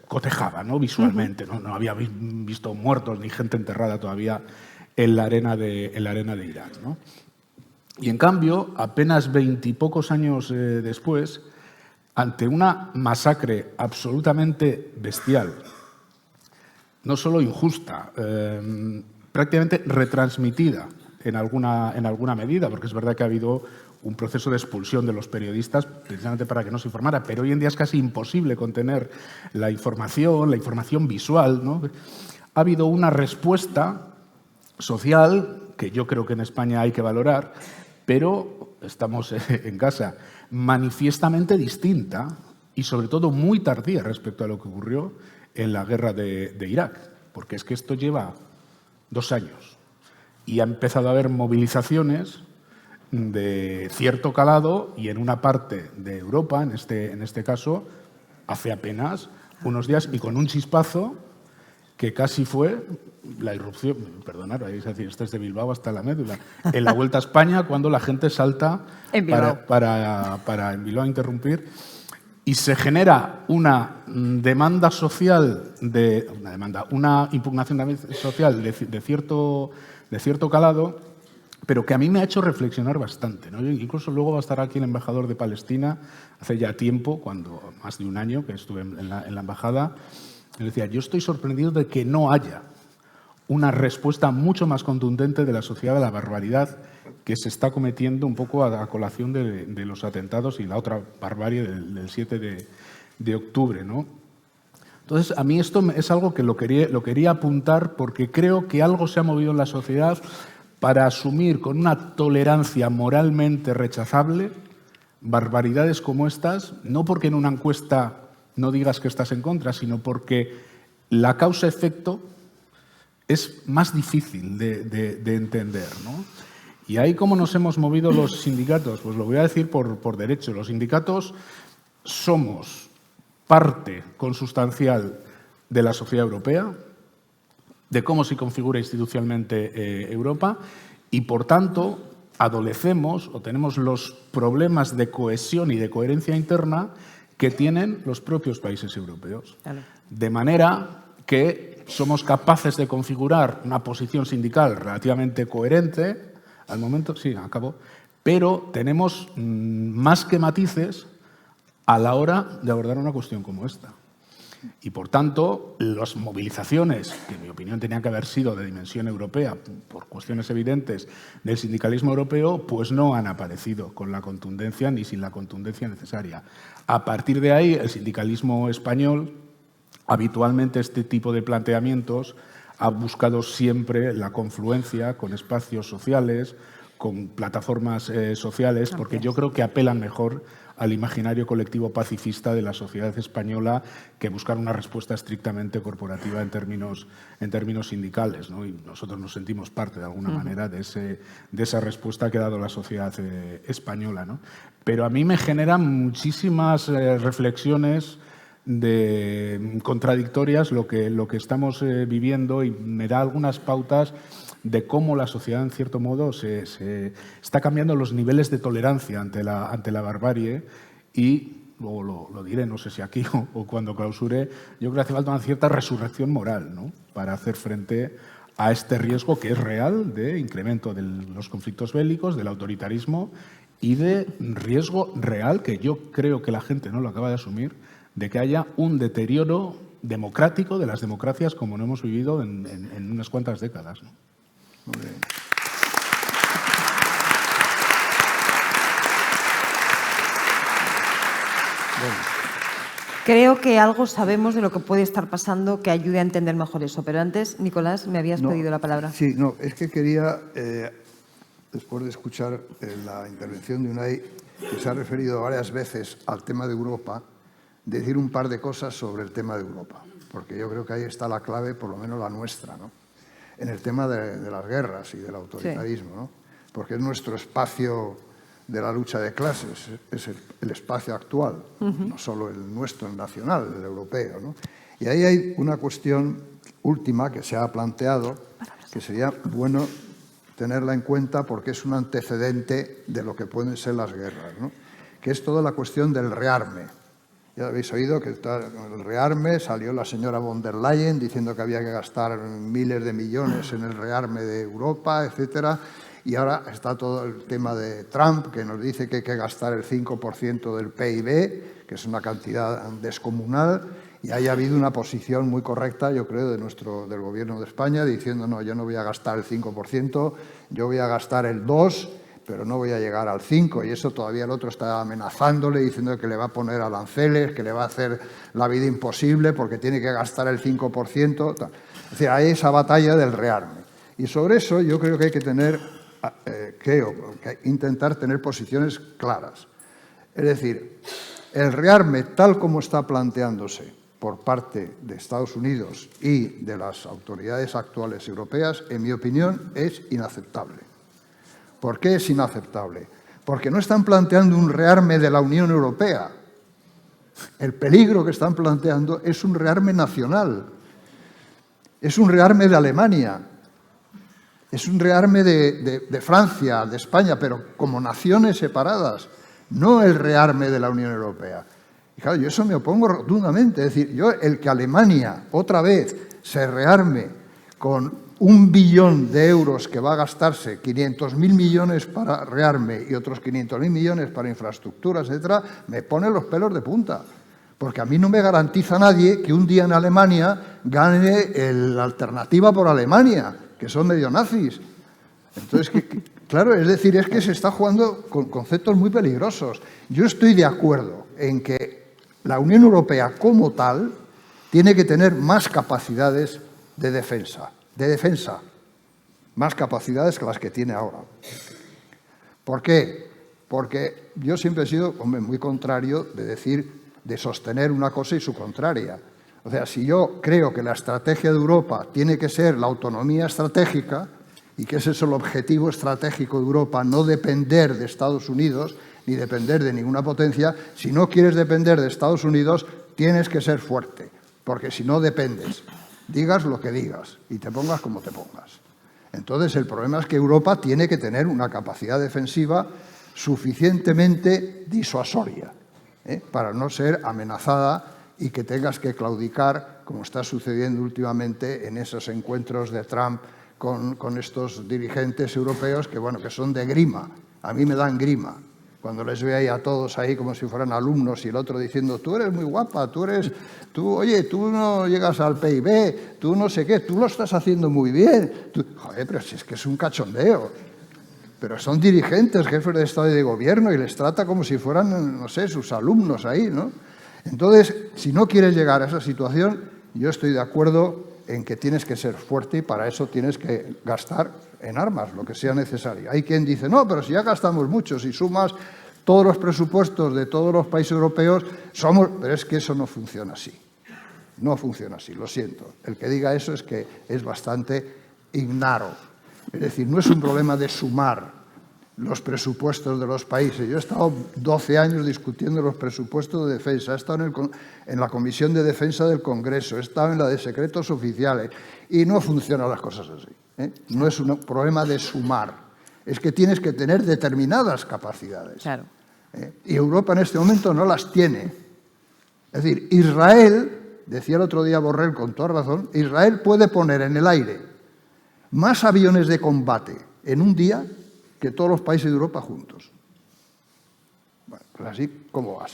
cotejaba, ¿no? Visualmente, no había visto muertos ni gente enterrada todavía en la arena de Irak, ¿no? Y en cambio, apenas 20 y pocos años después, ante una masacre absolutamente bestial, no solo injusta, prácticamente retransmitida en alguna medida, porque es verdad que ha habido un proceso de expulsión de los periodistas precisamente para que no se informara, pero hoy en día es casi imposible contener la información visual, ¿no? Ha habido una respuesta social que yo creo que en España hay que valorar, pero estamos en casa, manifiestamente distinta y sobre todo muy tardía respecto a lo que ocurrió en la guerra de Irak, porque es que esto lleva 2 años y ha empezado a haber movilizaciones de cierto calado y en una parte de Europa, en este caso, hace apenas unos días y con un chispazo que casi fue la irrupción, perdonad, es decir, este es de Bilbao hasta la médula, en la Vuelta a España cuando la gente salta para en Bilbao interrumpir y se genera una demanda social, una impugnación social de cierto calado, pero que a mí me ha hecho reflexionar bastante, ¿no? Incluso luego va a estar aquí el embajador de Palestina, hace ya tiempo, más de un año que estuve en la embajada, y decía, yo estoy sorprendido de que no haya una respuesta mucho más contundente de la sociedad a la barbaridad que se está cometiendo un poco a colación de los atentados y la otra barbarie del 7 de octubre, ¿no? Entonces, a mí esto es algo que lo quería apuntar porque creo que algo se ha movido en la sociedad para asumir con una tolerancia moralmente rechazable barbaridades como estas, no porque en una encuesta no digas que estás en contra, sino porque la causa-efecto es más difícil de entender, ¿no? Y ahí, ¿cómo nos hemos movido los sindicatos? Pues lo voy a decir por derecho. Los sindicatos somos parte consustancial de la sociedad europea, de cómo se configura institucionalmente Europa y, por tanto, adolecemos o tenemos los problemas de cohesión y de coherencia interna que tienen los propios países europeos. Claro. De manera que somos capaces de configurar una posición sindical relativamente coherente, al momento, sí, acabo, pero tenemos más que matices a la hora de abordar una cuestión como esta. Y, por tanto, las movilizaciones, que en mi opinión tenían que haber sido de dimensión europea, por cuestiones evidentes del sindicalismo europeo, pues no han aparecido con la contundencia ni sin la contundencia necesaria. A partir de ahí, el sindicalismo español, habitualmente este tipo de planteamientos, ha buscado siempre la confluencia con espacios sociales, con plataformas sociales, porque yo creo que apelan mejor al imaginario colectivo pacifista de la sociedad española que buscar una respuesta estrictamente corporativa en términos sindicales, ¿no? Y nosotros nos sentimos parte, de alguna manera, de esa respuesta que ha dado la sociedad española, ¿no? Pero a mí me generan muchísimas reflexiones contradictorias lo que estamos viviendo, y me da algunas pautas de cómo la sociedad, en cierto modo, se está cambiando los niveles de tolerancia ante la barbarie, y luego lo diré, no sé si aquí o cuando clausure, yo creo que hace falta una cierta resurrección moral, ¿no?, para hacer frente a este riesgo que es real de incremento de los conflictos bélicos, del autoritarismo y de riesgo real, que yo creo que la gente no lo acaba de asumir, de que haya un deterioro democrático de las democracias como no hemos vivido en unas cuantas décadas, ¿no? Muy bien. Bueno. Creo que algo sabemos de lo que puede estar pasando que ayude a entender mejor eso. Pero antes, Nicolás, me habías pedido la palabra. Sí, no, es que quería, después de escuchar la intervención de Unai, que se ha referido varias veces al tema de Europa, decir un par de cosas sobre el tema de Europa, porque yo creo que ahí está la clave, por lo menos la nuestra, ¿no?, en el tema de las guerras y del autoritarismo, sí, ¿no?, porque es nuestro espacio de la lucha de clases, es el espacio actual, no solo el nuestro, el nacional, el europeo, ¿no? Y ahí hay una cuestión última que se ha planteado, que sería bueno tenerla en cuenta porque es un antecedente de lo que pueden ser las guerras, ¿no?, que es toda la cuestión del rearme. Ya habéis oído que el rearme, salió la señora von der Leyen diciendo que había que gastar miles de millones en el rearme de Europa, etcétera, y ahora está todo el tema de Trump, que nos dice que hay que gastar el 5% del PIB, que es una cantidad descomunal, y ahí ha habido una posición muy correcta, yo creo, del Gobierno de España, diciendo, no, yo no voy a gastar el 5%, yo voy a gastar el 2%, pero no voy a llegar al 5%, y eso todavía el otro está amenazándole, diciendo que le va a poner aranceles, que le va a hacer la vida imposible porque tiene que gastar el 5%. Tal. Es decir, hay esa batalla del rearme. Y sobre eso yo creo que hay que intentar tener posiciones claras. Es decir, el rearme tal como está planteándose por parte de Estados Unidos y de las autoridades actuales europeas, en mi opinión, es inaceptable. ¿Por qué es inaceptable? Porque no están planteando un rearme de la Unión Europea. El peligro que están planteando es un rearme nacional. Es un rearme de Alemania. Es un rearme de Francia, de España, pero como naciones separadas, no el rearme de la Unión Europea. Y claro, yo eso me opongo rotundamente. Es decir, el que Alemania otra vez se rearme con 1 billón de euros que va a gastarse, 500.000 millones para rearme y otros 500.000 millones para infraestructuras, etcétera, me pone los pelos de punta. Porque a mí no me garantiza nadie que un día en Alemania gane la Alternativa por Alemania, que son medio nazis. Entonces, claro, es decir, es que se está jugando con conceptos muy peligrosos. Yo estoy de acuerdo en que la Unión Europea como tal tiene que tener más capacidades de defensa, más capacidades que las que tiene ahora. ¿Por qué? Porque yo siempre he sido, muy contrario de sostener una cosa y su contraria. O sea, si yo creo que la estrategia de Europa tiene que ser la autonomía estratégica y que ese es el objetivo estratégico de Europa, no depender de Estados Unidos ni depender de ninguna potencia, si no quieres depender de Estados Unidos, tienes que ser fuerte, porque si no dependes. Digas lo que digas y te pongas como te pongas. Entonces, el problema es que Europa tiene que tener una capacidad defensiva suficientemente disuasoria, para no ser amenazada y que tengas que claudicar, como está sucediendo últimamente en esos encuentros de Trump con estos dirigentes europeos que son de grima A mí me dan grima cuando les veo ahí a todos ahí como si fueran alumnos y el otro diciendo, tú eres muy guapa, oye, tú no llegas al PIB, tú no sé qué, tú lo estás haciendo muy bien. Joder, pero si es que es un cachondeo. Pero son dirigentes, jefes de Estado y de Gobierno y les trata como si fueran, no sé, sus alumnos ahí, ¿no? Entonces, si no quieres llegar a esa situación, yo estoy de acuerdo en que tienes que ser fuerte y para eso tienes que gastar en armas, lo que sea necesario. Hay quien dice, no, pero si ya gastamos mucho, si sumas todos los presupuestos de todos los países europeos, pero es que eso no funciona así. No funciona así, lo siento. El que diga eso es que es bastante ignaro. Es decir, no es un problema de sumar los presupuestos de los países. Yo he estado 12 años discutiendo los presupuestos de defensa, he estado en la Comisión de Defensa del Congreso, he estado en la de Secretos Oficiales y no funcionan las cosas así. No es un problema de sumar, es que tienes que tener determinadas capacidades. Claro. Y Europa en este momento no las tiene. Es decir, Israel, decía el otro día Borrell con toda razón, Israel puede poner en el aire más aviones de combate en un día que todos los países de Europa juntos. Bueno, pues así, ¿cómo vas?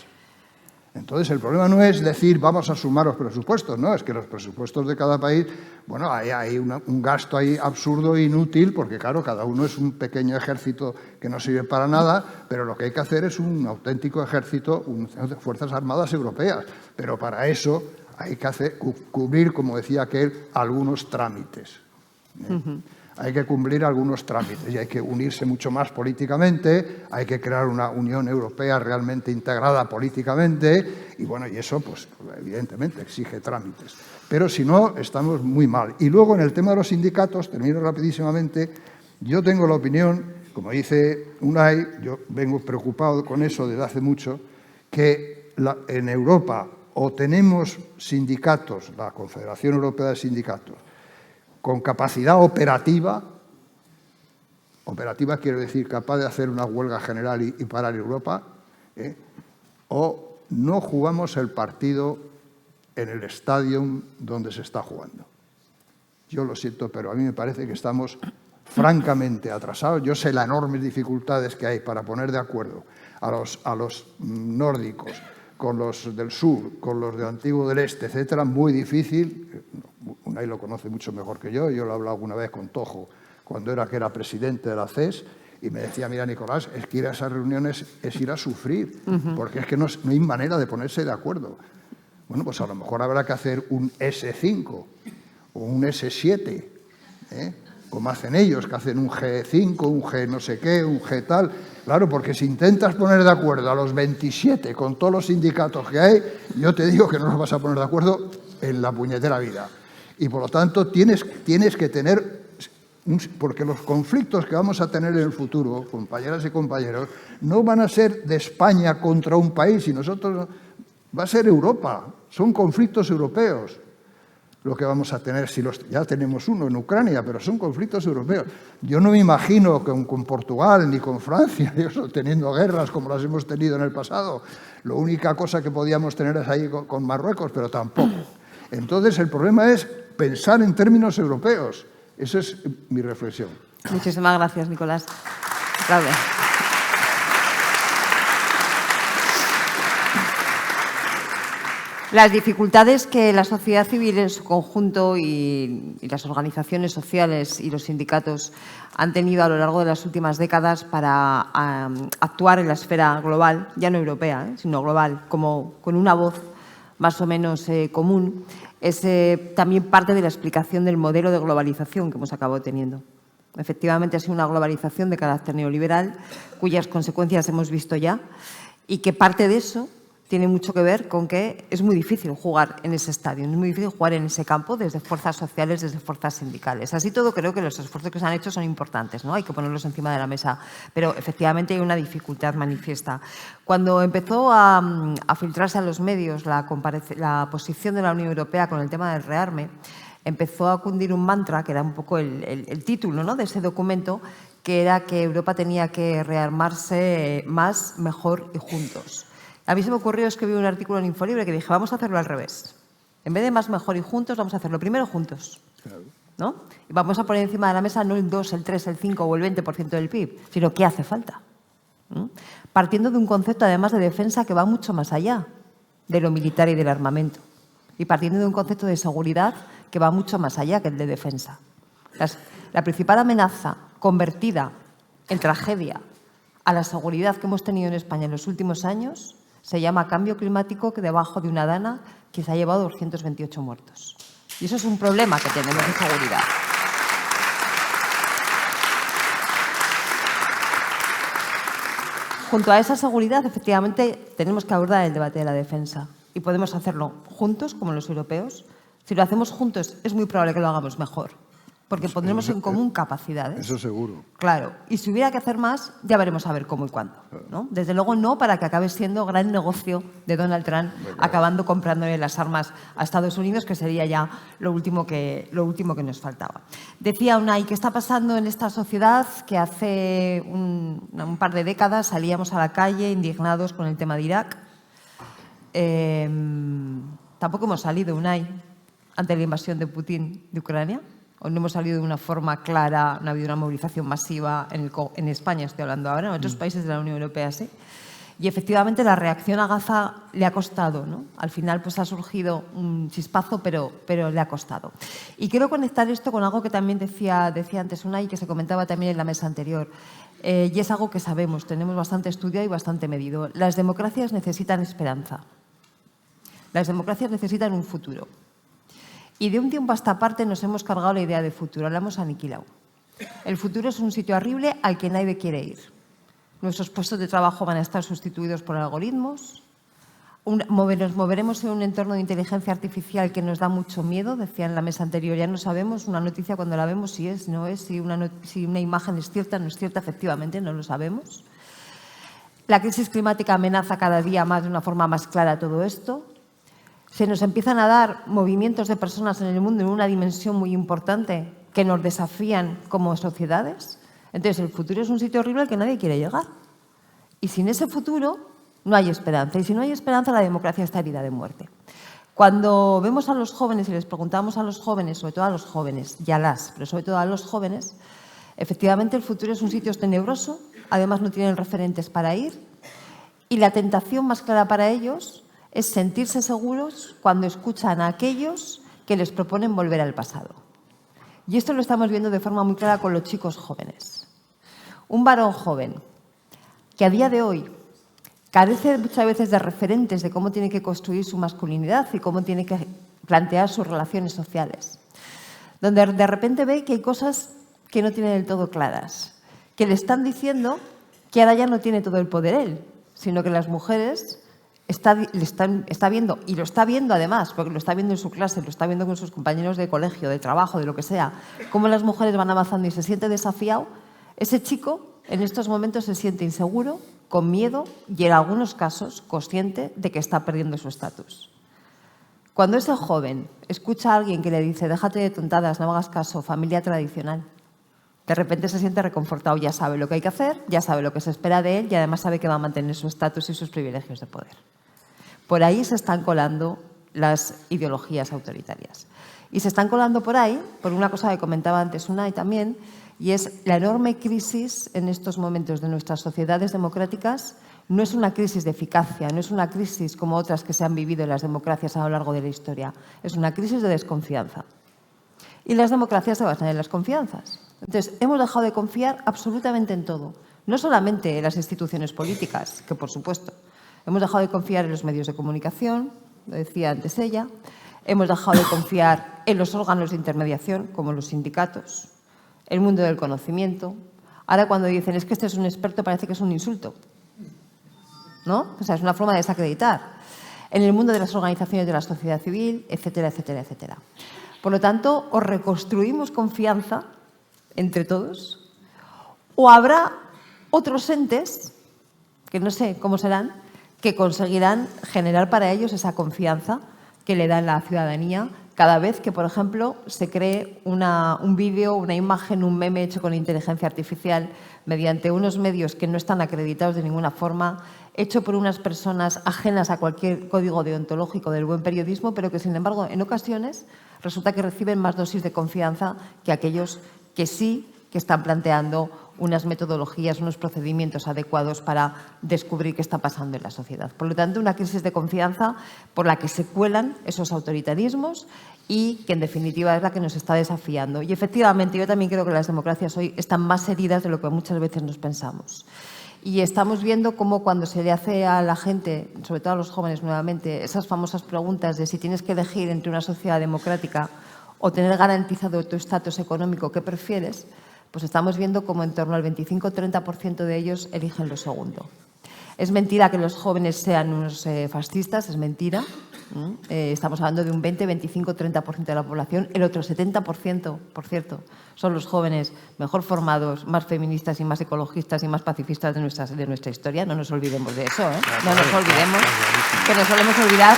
Entonces, el problema no es decir, vamos a sumar los presupuestos, no, es que los presupuestos de cada país, bueno, hay un gasto ahí absurdo e inútil, porque claro, cada uno es un pequeño ejército que no sirve para nada, pero lo que hay que hacer es un auténtico ejército, fuerzas armadas europeas, pero para eso hay que cubrir, como decía aquel, algunos trámites. Hay que cumplir algunos trámites y hay que unirse mucho más políticamente, hay que crear una Unión Europea realmente integrada políticamente y bueno, y eso pues evidentemente exige trámites. Pero si no, estamos muy mal. Y luego en el tema de los sindicatos, termino rapidísimamente, yo tengo la opinión, como dice Unai, yo vengo preocupado con eso desde hace mucho, que en Europa o tenemos sindicatos, la Confederación Europea de Sindicatos, con capacidad operativa quiero decir capaz de hacer una huelga general y parar Europa, o no jugamos el partido en el estadio donde se está jugando. Yo lo siento, pero a mí me parece que estamos francamente atrasados. Yo sé las enormes dificultades que hay para poner de acuerdo a los nórdicos con los del sur, con los del antiguo del este, etcétera, muy difícil. Unai lo conoce mucho mejor que yo lo he hablado alguna vez con Tojo, cuando era presidente de la CES, y me decía, mira, Nicolás, es que ir a esas reuniones es ir a sufrir, porque es que no hay manera de ponerse de acuerdo. Bueno, pues a lo mejor habrá que hacer un S5 o un S7, como hacen ellos, que hacen un G5, un G no sé qué, un G tal. Claro, porque si intentas poner de acuerdo a los 27 con todos los sindicatos que hay, yo te digo que no los vas a poner de acuerdo en la puñetera vida. Y por lo tanto tienes que tener, porque los conflictos que vamos a tener en el futuro, compañeras y compañeros, no van a ser de España contra un país, y nosotros, va a ser Europa, son conflictos europeos lo que vamos a tener, ya tenemos uno en Ucrania, pero son conflictos europeos. Yo no me imagino con Portugal ni con Francia, teniendo guerras como las hemos tenido en el pasado. La única cosa que podíamos tener es ahí con Marruecos, pero tampoco. Entonces, el problema es pensar en términos europeos. Esa es mi reflexión. Muchísimas gracias, Nicolás. Claudia. Las dificultades que la sociedad civil en su conjunto y las organizaciones sociales y los sindicatos han tenido a lo largo de las últimas décadas para actuar en la esfera global, ya no europea, sino global, como con una voz más o menos común, es también parte de la explicación del modelo de globalización que hemos acabado teniendo. Efectivamente, ha sido una globalización de carácter neoliberal, cuyas consecuencias hemos visto ya, y que parte de eso tiene mucho que ver con que es muy difícil jugar en ese estadio, es muy difícil jugar en ese campo desde fuerzas sociales, desde fuerzas sindicales. Así todo, creo que los esfuerzos que se han hecho son importantes, ¿no? Hay que ponerlos encima de la mesa, pero efectivamente hay una dificultad manifiesta. Cuando empezó a filtrarse a los medios la posición de la Unión Europea con el tema del rearme, empezó a cundir un mantra, que era un poco el título, ¿no?, de ese documento, que era que Europa tenía que rearmarse más, mejor y juntos. A mí se me ocurrió escribir un artículo en Infolibre que dije, vamos a hacerlo al revés. En vez de más, mejor y juntos, vamos a hacerlo primero juntos, ¿no? Y vamos a poner encima de la mesa no el 2, el 3, el 5 o el 20% del PIB, sino qué hace falta. Partiendo de un concepto, además, de defensa que va mucho más allá de lo militar y del armamento. Y partiendo de un concepto de seguridad que va mucho más allá que el de defensa. La principal amenaza convertida en tragedia a la seguridad que hemos tenido en España en los últimos años se llama cambio climático, que debajo de una dana que se ha llevado 228 muertos. Y eso es un problema que tenemos de seguridad. Junto a esa seguridad, efectivamente, tenemos que abordar el debate de la defensa. Y podemos hacerlo juntos, como los europeos. Si lo hacemos juntos, es muy probable que lo hagamos mejor, porque pondremos en común capacidades. Eso seguro. Claro. Y si hubiera que hacer más, ya veremos a ver cómo y cuándo, ¿no? Desde luego no para que acabe siendo gran negocio de Donald Trump, acabando comprándole las armas a Estados Unidos, que sería ya lo último que nos faltaba. Decía Unai, ¿qué está pasando en esta sociedad que hace un par de décadas salíamos a la calle indignados con el tema de Irak? Tampoco hemos salido, Unai, ante la invasión de Putin de Ucrania. O no hemos salido de una forma clara, no ha habido una movilización masiva en España, estoy hablando ahora, en otros países de la Unión Europea sí. Y efectivamente la reacción a Gaza le ha costado, ¿no? Al final pues ha surgido un chispazo, pero le ha costado. Y quiero conectar esto con algo que también decía antes Unai y que se comentaba también en la mesa anterior. Y es algo que sabemos, tenemos bastante estudiado y bastante medido. Las democracias necesitan esperanza. Las democracias necesitan un futuro. Y de un tiempo a esta parte nos hemos cargado la idea de futuro, la hemos aniquilado. El futuro es un sitio horrible al que nadie quiere ir. Nuestros puestos de trabajo van a estar sustituidos por algoritmos. Nos moveremos en un entorno de inteligencia artificial que nos da mucho miedo, decía en la mesa anterior, ya no sabemos una noticia cuando la vemos si es, no es, si una imagen es cierta, no es cierta, efectivamente, no lo sabemos. La crisis climática amenaza cada día más de una forma más clara todo esto. Se nos empiezan a dar movimientos de personas en el mundo en una dimensión muy importante que nos desafían como sociedades. Entonces, el futuro es un sitio horrible al que nadie quiere llegar. Y sin ese futuro no hay esperanza. Y si no hay esperanza, la democracia está herida de muerte. Cuando vemos a los jóvenes y les preguntamos a los jóvenes, sobre todo a los jóvenes, pero sobre todo a los jóvenes, efectivamente el futuro es un sitio tenebroso, además no tienen referentes para ir, y la tentación más clara para ellos es sentirse seguros cuando escuchan a aquellos que les proponen volver al pasado. Y esto lo estamos viendo de forma muy clara con los chicos jóvenes. Un varón joven que a día de hoy carece muchas veces de referentes de cómo tiene que construir su masculinidad y cómo tiene que plantear sus relaciones sociales, donde de repente ve que hay cosas que no tiene del todo claras, que le están diciendo que ahora ya no tiene todo el poder él, sino que las mujeres está viendo, y lo está viendo además, porque lo está viendo en su clase, lo está viendo con sus compañeros de colegio, de trabajo, de lo que sea, cómo las mujeres van avanzando y se siente desafiado. Ese chico en estos momentos se siente inseguro, con miedo y en algunos casos consciente de que está perdiendo su estatus. Cuando ese joven escucha a alguien que le dice déjate de tontadas, no hagas caso, familia tradicional, de repente se siente reconfortado, ya sabe lo que hay que hacer, ya sabe lo que se espera de él y además sabe que va a mantener su estatus y sus privilegios de poder. Por ahí se están colando las ideologías autoritarias. Y se están colando por ahí, por una cosa que comentaba antes Unai también, y es la enorme crisis en estos momentos de nuestras sociedades democráticas. No es una crisis de eficacia, no es una crisis como otras que se han vivido en las democracias a lo largo de la historia. Es una crisis de desconfianza. Y las democracias se basan en las confianzas. Entonces, hemos dejado de confiar absolutamente en todo. No solamente en las instituciones políticas, que por supuesto. Hemos dejado de confiar en los medios de comunicación, lo decía antes ella. Hemos dejado de confiar en los órganos de intermediación, como los sindicatos, el mundo del conocimiento. Ahora cuando dicen es que este es un experto parece que es un insulto, ¿no? O sea, es una forma de desacreditar. En el mundo de las organizaciones de la sociedad civil, etcétera, etcétera, etcétera. Por lo tanto, o reconstruimos confianza entre todos, o habrá otros entes, que no sé cómo serán, que conseguirán generar para ellos esa confianza que le da la ciudadanía cada vez que, por ejemplo, se cree un vídeo, una imagen, un meme hecho con inteligencia artificial mediante unos medios que no están acreditados de ninguna forma, hecho por unas personas ajenas a cualquier código deontológico del buen periodismo, pero que, sin embargo, en ocasiones resulta que reciben más dosis de confianza que aquellos que sí que están planteando unas metodologías, unos procedimientos adecuados para descubrir qué está pasando en la sociedad. Por lo tanto, una crisis de confianza por la que se cuelan esos autoritarismos y que, en definitiva, es la que nos está desafiando. Y, efectivamente, yo también creo que las democracias hoy están más heridas de lo que muchas veces nos pensamos. Y estamos viendo cómo cuando se le hace a la gente, sobre todo a los jóvenes nuevamente, esas famosas preguntas de si tienes que elegir entre una sociedad democrática o tener garantizado tu estatus económico, ¿qué prefieres?, pues estamos viendo cómo en torno al 25-30% de ellos eligen lo segundo. Es mentira que los jóvenes sean unos fascistas, es mentira. Estamos hablando de un 20, 25, 30% de la población. El otro 70%, por cierto, son los jóvenes mejor formados, más feministas y más ecologistas y más pacifistas de nuestra historia. No nos olvidemos de eso, ¿eh? No nos olvidemos, que nos solemos olvidar.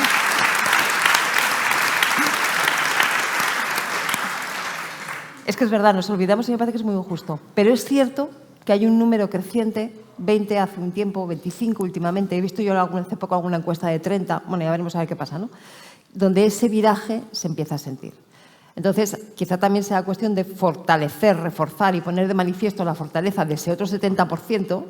Es que es verdad, nos olvidamos y me parece que es muy injusto. Pero es cierto que hay un número creciente, 20 hace un tiempo, 25 últimamente, he visto yo hace poco alguna encuesta de 30, bueno, ya veremos a ver qué pasa, ¿no?, donde ese viraje se empieza a sentir. Entonces, quizá también sea cuestión de fortalecer, reforzar y poner de manifiesto la fortaleza de ese otro 70%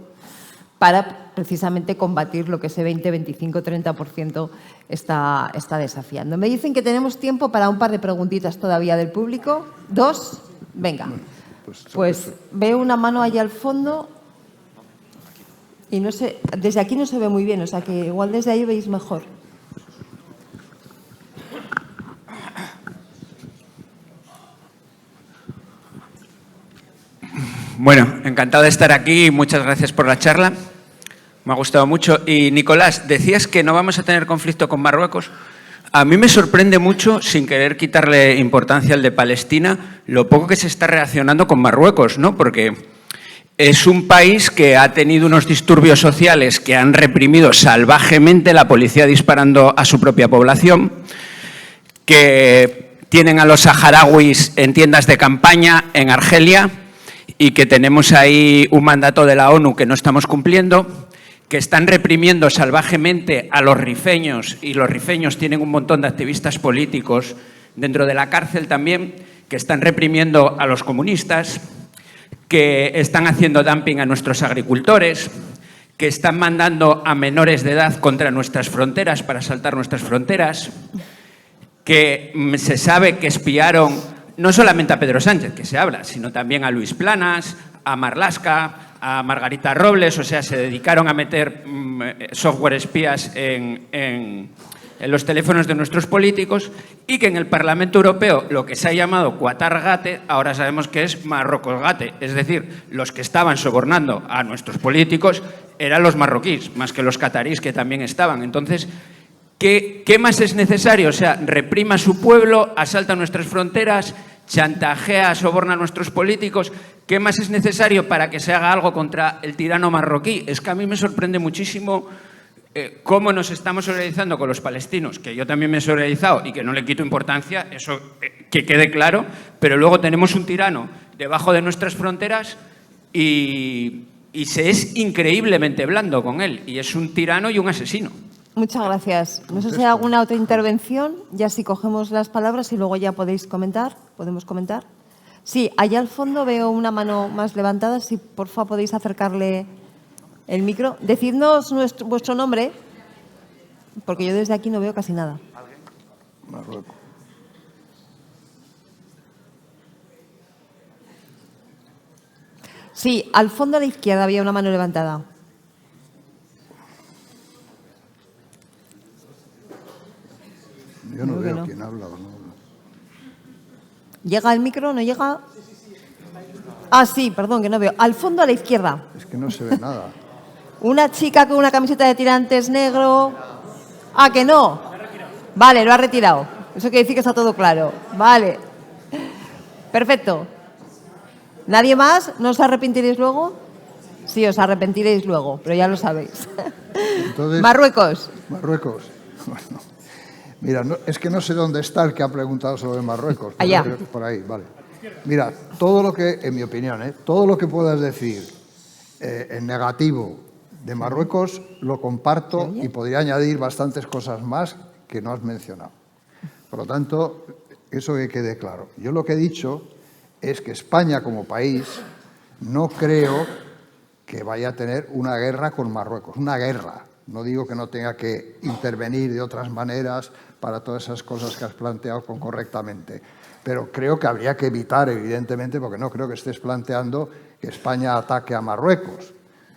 para precisamente combatir lo que ese 20, 25, 30% está desafiando. Me dicen que tenemos tiempo para un par de preguntitas todavía del público. ¿Dos? Venga. Pues veo una mano allá al fondo y no sé, desde aquí no se ve muy bien, o sea que igual desde ahí veis mejor. Bueno, encantado de estar aquí y muchas gracias por la charla. Me ha gustado mucho. Y Nicolás, decías que no vamos a tener conflicto con Marruecos. A mí me sorprende mucho, sin querer quitarle importancia al de Palestina, lo poco que se está reaccionando con Marruecos, ¿no? Porque es un país que ha tenido unos disturbios sociales que han reprimido salvajemente, la policía disparando a su propia población, que tienen a los saharauis en tiendas de campaña en Argelia y que tenemos ahí un mandato de la ONU que no estamos cumpliendo, que están reprimiendo salvajemente a los rifeños, y los rifeños tienen un montón de activistas políticos dentro de la cárcel también, que están reprimiendo a los comunistas, que están haciendo dumping a nuestros agricultores, que están mandando a menores de edad contra nuestras fronteras para asaltar nuestras fronteras, que se sabe que espiaron no solamente a Pedro Sánchez, que se habla, sino también a Luis Planas, a Marlaska, a Margarita Robles, o sea, se dedicaron a meter software espías en los teléfonos de nuestros políticos, y que en el Parlamento Europeo lo que se ha llamado Qatar Gate, ahora sabemos que es Marruecos Gate, es decir, los que estaban sobornando a nuestros políticos eran los marroquíes, más que los cataríes que también estaban. Entonces, ¿qué más es necesario? O sea, reprima a su pueblo, asalta nuestras fronteras, chantajea, soborna a nuestros políticos. ¿Qué más es necesario para que se haga algo contra el tirano marroquí? Es que a mí me sorprende muchísimo cómo nos estamos solidarizando con los palestinos, que yo también me he solidarizado y que no le quito importancia, eso que quede claro, pero luego tenemos un tirano debajo de nuestras fronteras y se es increíblemente blando con él, y es un tirano y un asesino. Muchas gracias. No sé si hay alguna otra intervención, ya si cogemos las palabras y luego ya podéis comentar. ¿Podemos comentar? Sí, allá al fondo veo una mano más levantada. Si por favor podéis acercarle el micro. Decidnos vuestro nombre, porque yo desde aquí no veo casi nada. Marruecos. Sí, al fondo a la izquierda había una mano levantada. Yo no Creo que veo no. quién habla o no. ¿Llega el micro? ¿No llega? Ah, sí, perdón, que no veo. Al fondo a la izquierda. Es que no se ve nada. Una chica con una camiseta de tirantes negro. Ah, que no. Vale, lo ha retirado. Eso quiere decir que está todo claro. Vale. Perfecto. ¿Nadie más? ¿No os arrepentiréis luego? Sí, os arrepentiréis luego, pero ya lo sabéis. Entonces, Marruecos. Marruecos. Bueno, mira, es que no sé dónde está el que ha preguntado sobre Marruecos. Allá. Por ahí, vale. Mira, todo lo que, en mi opinión, todo lo que puedas decir en negativo de Marruecos lo comparto y podría añadir bastantes cosas más que no has mencionado. Por lo tanto, eso que quede claro. Yo lo que he dicho es que España como país no creo que vaya a tener una guerra con Marruecos, una guerra. No digo que no tenga que intervenir de otras maneras para todas esas cosas que has planteado correctamente, pero creo que habría que evitar, evidentemente, porque no creo que estés planteando que España ataque a Marruecos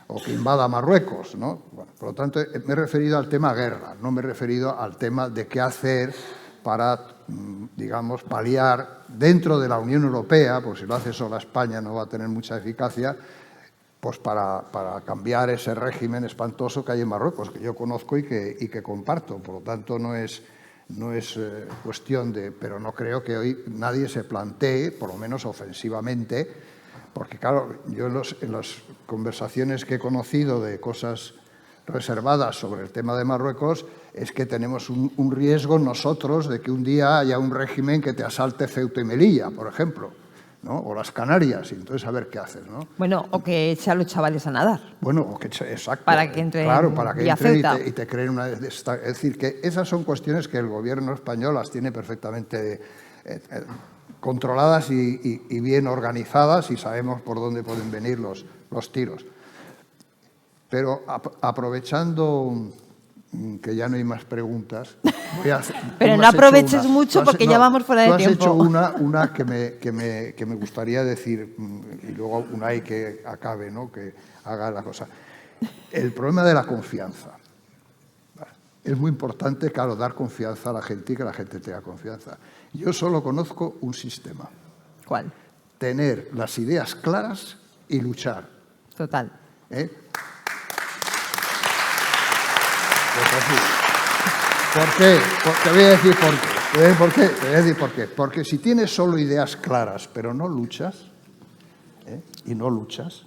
o que invada Marruecos, ¿no? Bueno, por lo tanto, me he referido al tema guerra, no me he referido al tema de qué hacer para, digamos, paliar dentro de la Unión Europea, porque si lo hace sola España no va a tener mucha eficacia, pues para cambiar ese régimen espantoso que hay en Marruecos, que yo conozco y que comparto. Por lo tanto, no es cuestión de... Pero no creo que hoy nadie se plantee, por lo menos ofensivamente, porque claro, yo en las conversaciones que he conocido de cosas reservadas sobre el tema de Marruecos, es que tenemos un riesgo nosotros de que un día haya un régimen que te asalte Ceuta y Melilla, por ejemplo, ¿no? O las Canarias, y entonces a ver qué haces, ¿no? Bueno, o que eche a los chavales a nadar. Bueno, o que exacto. Para que entren claro, para que vía entren Ceuta. y te creen una... Es decir, que esas son cuestiones que el gobierno español las tiene perfectamente controladas y bien organizadas, y sabemos por dónde pueden venir los tiros. Pero aprovechando que ya no hay más preguntas, voy a hacer, pero no aproveches mucho porque ya vamos fuera de tú tiempo. Has hecho una que me gustaría decir, y luego una y que acabe, ¿no? Que haga la cosa. El problema de la confianza. Es muy importante, claro, dar confianza a la gente y que la gente tenga confianza. Yo solo conozco un sistema. ¿Cuál? Tener las ideas claras y luchar. Total. Pues así. ¿Por qué? Te voy a decir por qué. ¿Por qué? Te voy a decir por qué. Porque si tienes solo ideas claras, pero no luchas, y no luchas,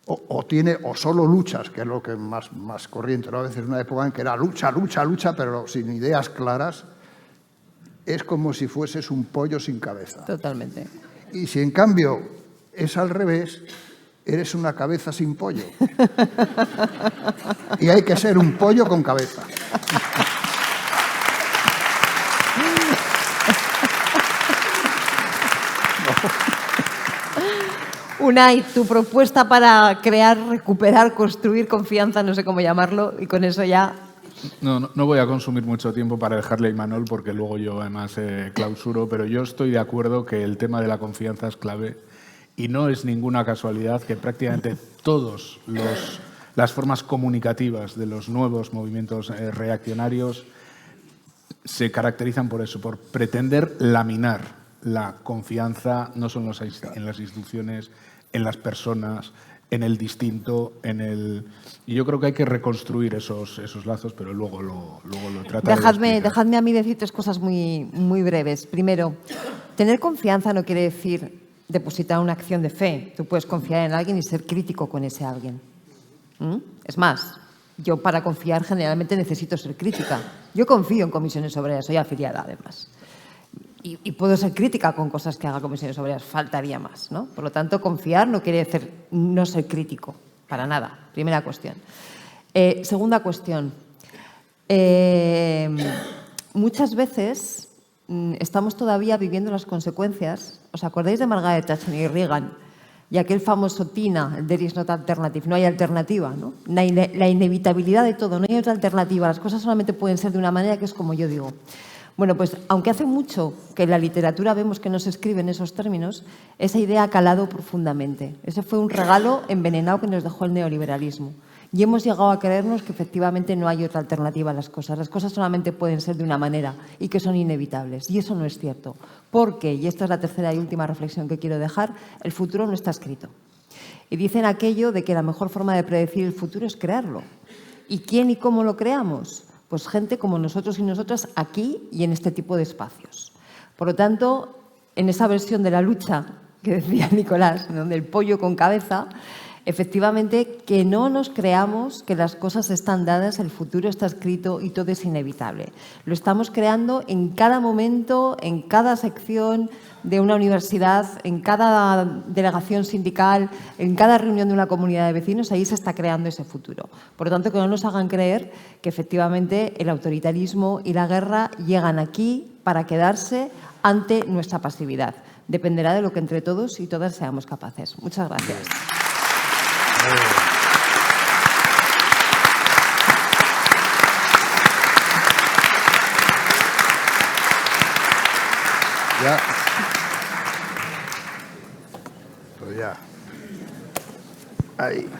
o solo luchas, que es lo que más corriente, ¿no? A veces una época en que era lucha, pero sin ideas claras, es como si fueses un pollo sin cabeza. Totalmente. Y si en cambio es al revés, eres una cabeza sin pollo. Y hay que ser un pollo con cabeza. Unai, tu propuesta para crear, recuperar, construir confianza, no sé cómo llamarlo, y con eso ya... No voy a consumir mucho tiempo para dejarle a Imanol, porque luego yo además clausuro, pero yo estoy de acuerdo que el tema de la confianza es clave. Y no es ninguna casualidad que prácticamente todas las formas comunicativas de los nuevos movimientos reaccionarios se caracterizan por eso, por pretender laminar la confianza no solo en las instituciones, en las personas, en el distinto, y yo creo que hay que reconstruir esos lazos, pero luego lo trataré. Dejadme a mí decir tres cosas muy, muy breves. Primero, tener confianza no quiere decir depositar una acción de fe. Tú puedes confiar en alguien y ser crítico con ese alguien. Es más, yo para confiar generalmente necesito ser crítica. Yo confío en Comisiones Obreras, soy afiliada además. Y puedo ser crítica con cosas que haga Comisiones Obreras, faltaría más, ¿no? Por lo tanto, confiar no quiere decir no ser crítico, para nada. Primera cuestión. Segunda cuestión. Muchas veces estamos todavía viviendo las consecuencias. ¿Os acordáis de Margaret Thatcher y Reagan? Y aquel famoso TINA, el There is not alternative, no hay alternativa, ¿no? La inevitabilidad de todo, no hay otra alternativa. Las cosas solamente pueden ser de una manera que es como yo digo. Bueno, pues aunque hace mucho que en la literatura vemos que no se escribe en esos términos, esa idea ha calado profundamente. Ese fue un regalo envenenado que nos dejó el neoliberalismo. Y hemos llegado a creernos que efectivamente no hay otra alternativa a las cosas. Las cosas solamente pueden ser de una manera y que son inevitables. Y eso no es cierto. Porque, y esta es la tercera y última reflexión que quiero dejar, el futuro no está escrito. Y dicen aquello de que la mejor forma de predecir el futuro es crearlo. ¿Y quién y cómo lo creamos? Pues gente como nosotros y nosotras aquí y en este tipo de espacios. Por lo tanto, en esa versión de la lucha que decía Nicolás, donde el pollo con cabeza, efectivamente que no nos creamos que las cosas están dadas, el futuro está escrito y todo es inevitable. Lo estamos creando en cada momento, en cada sección de una universidad, en cada delegación sindical, en cada reunión de una comunidad de vecinos, ahí se está creando ese futuro. Por lo tanto, que no nos hagan creer que efectivamente el autoritarismo y la guerra llegan aquí para quedarse ante nuestra pasividad. dependerá de lo que entre todos y todas seamos capaces. Muchas gracias. Ya. Pues ya. Ahí.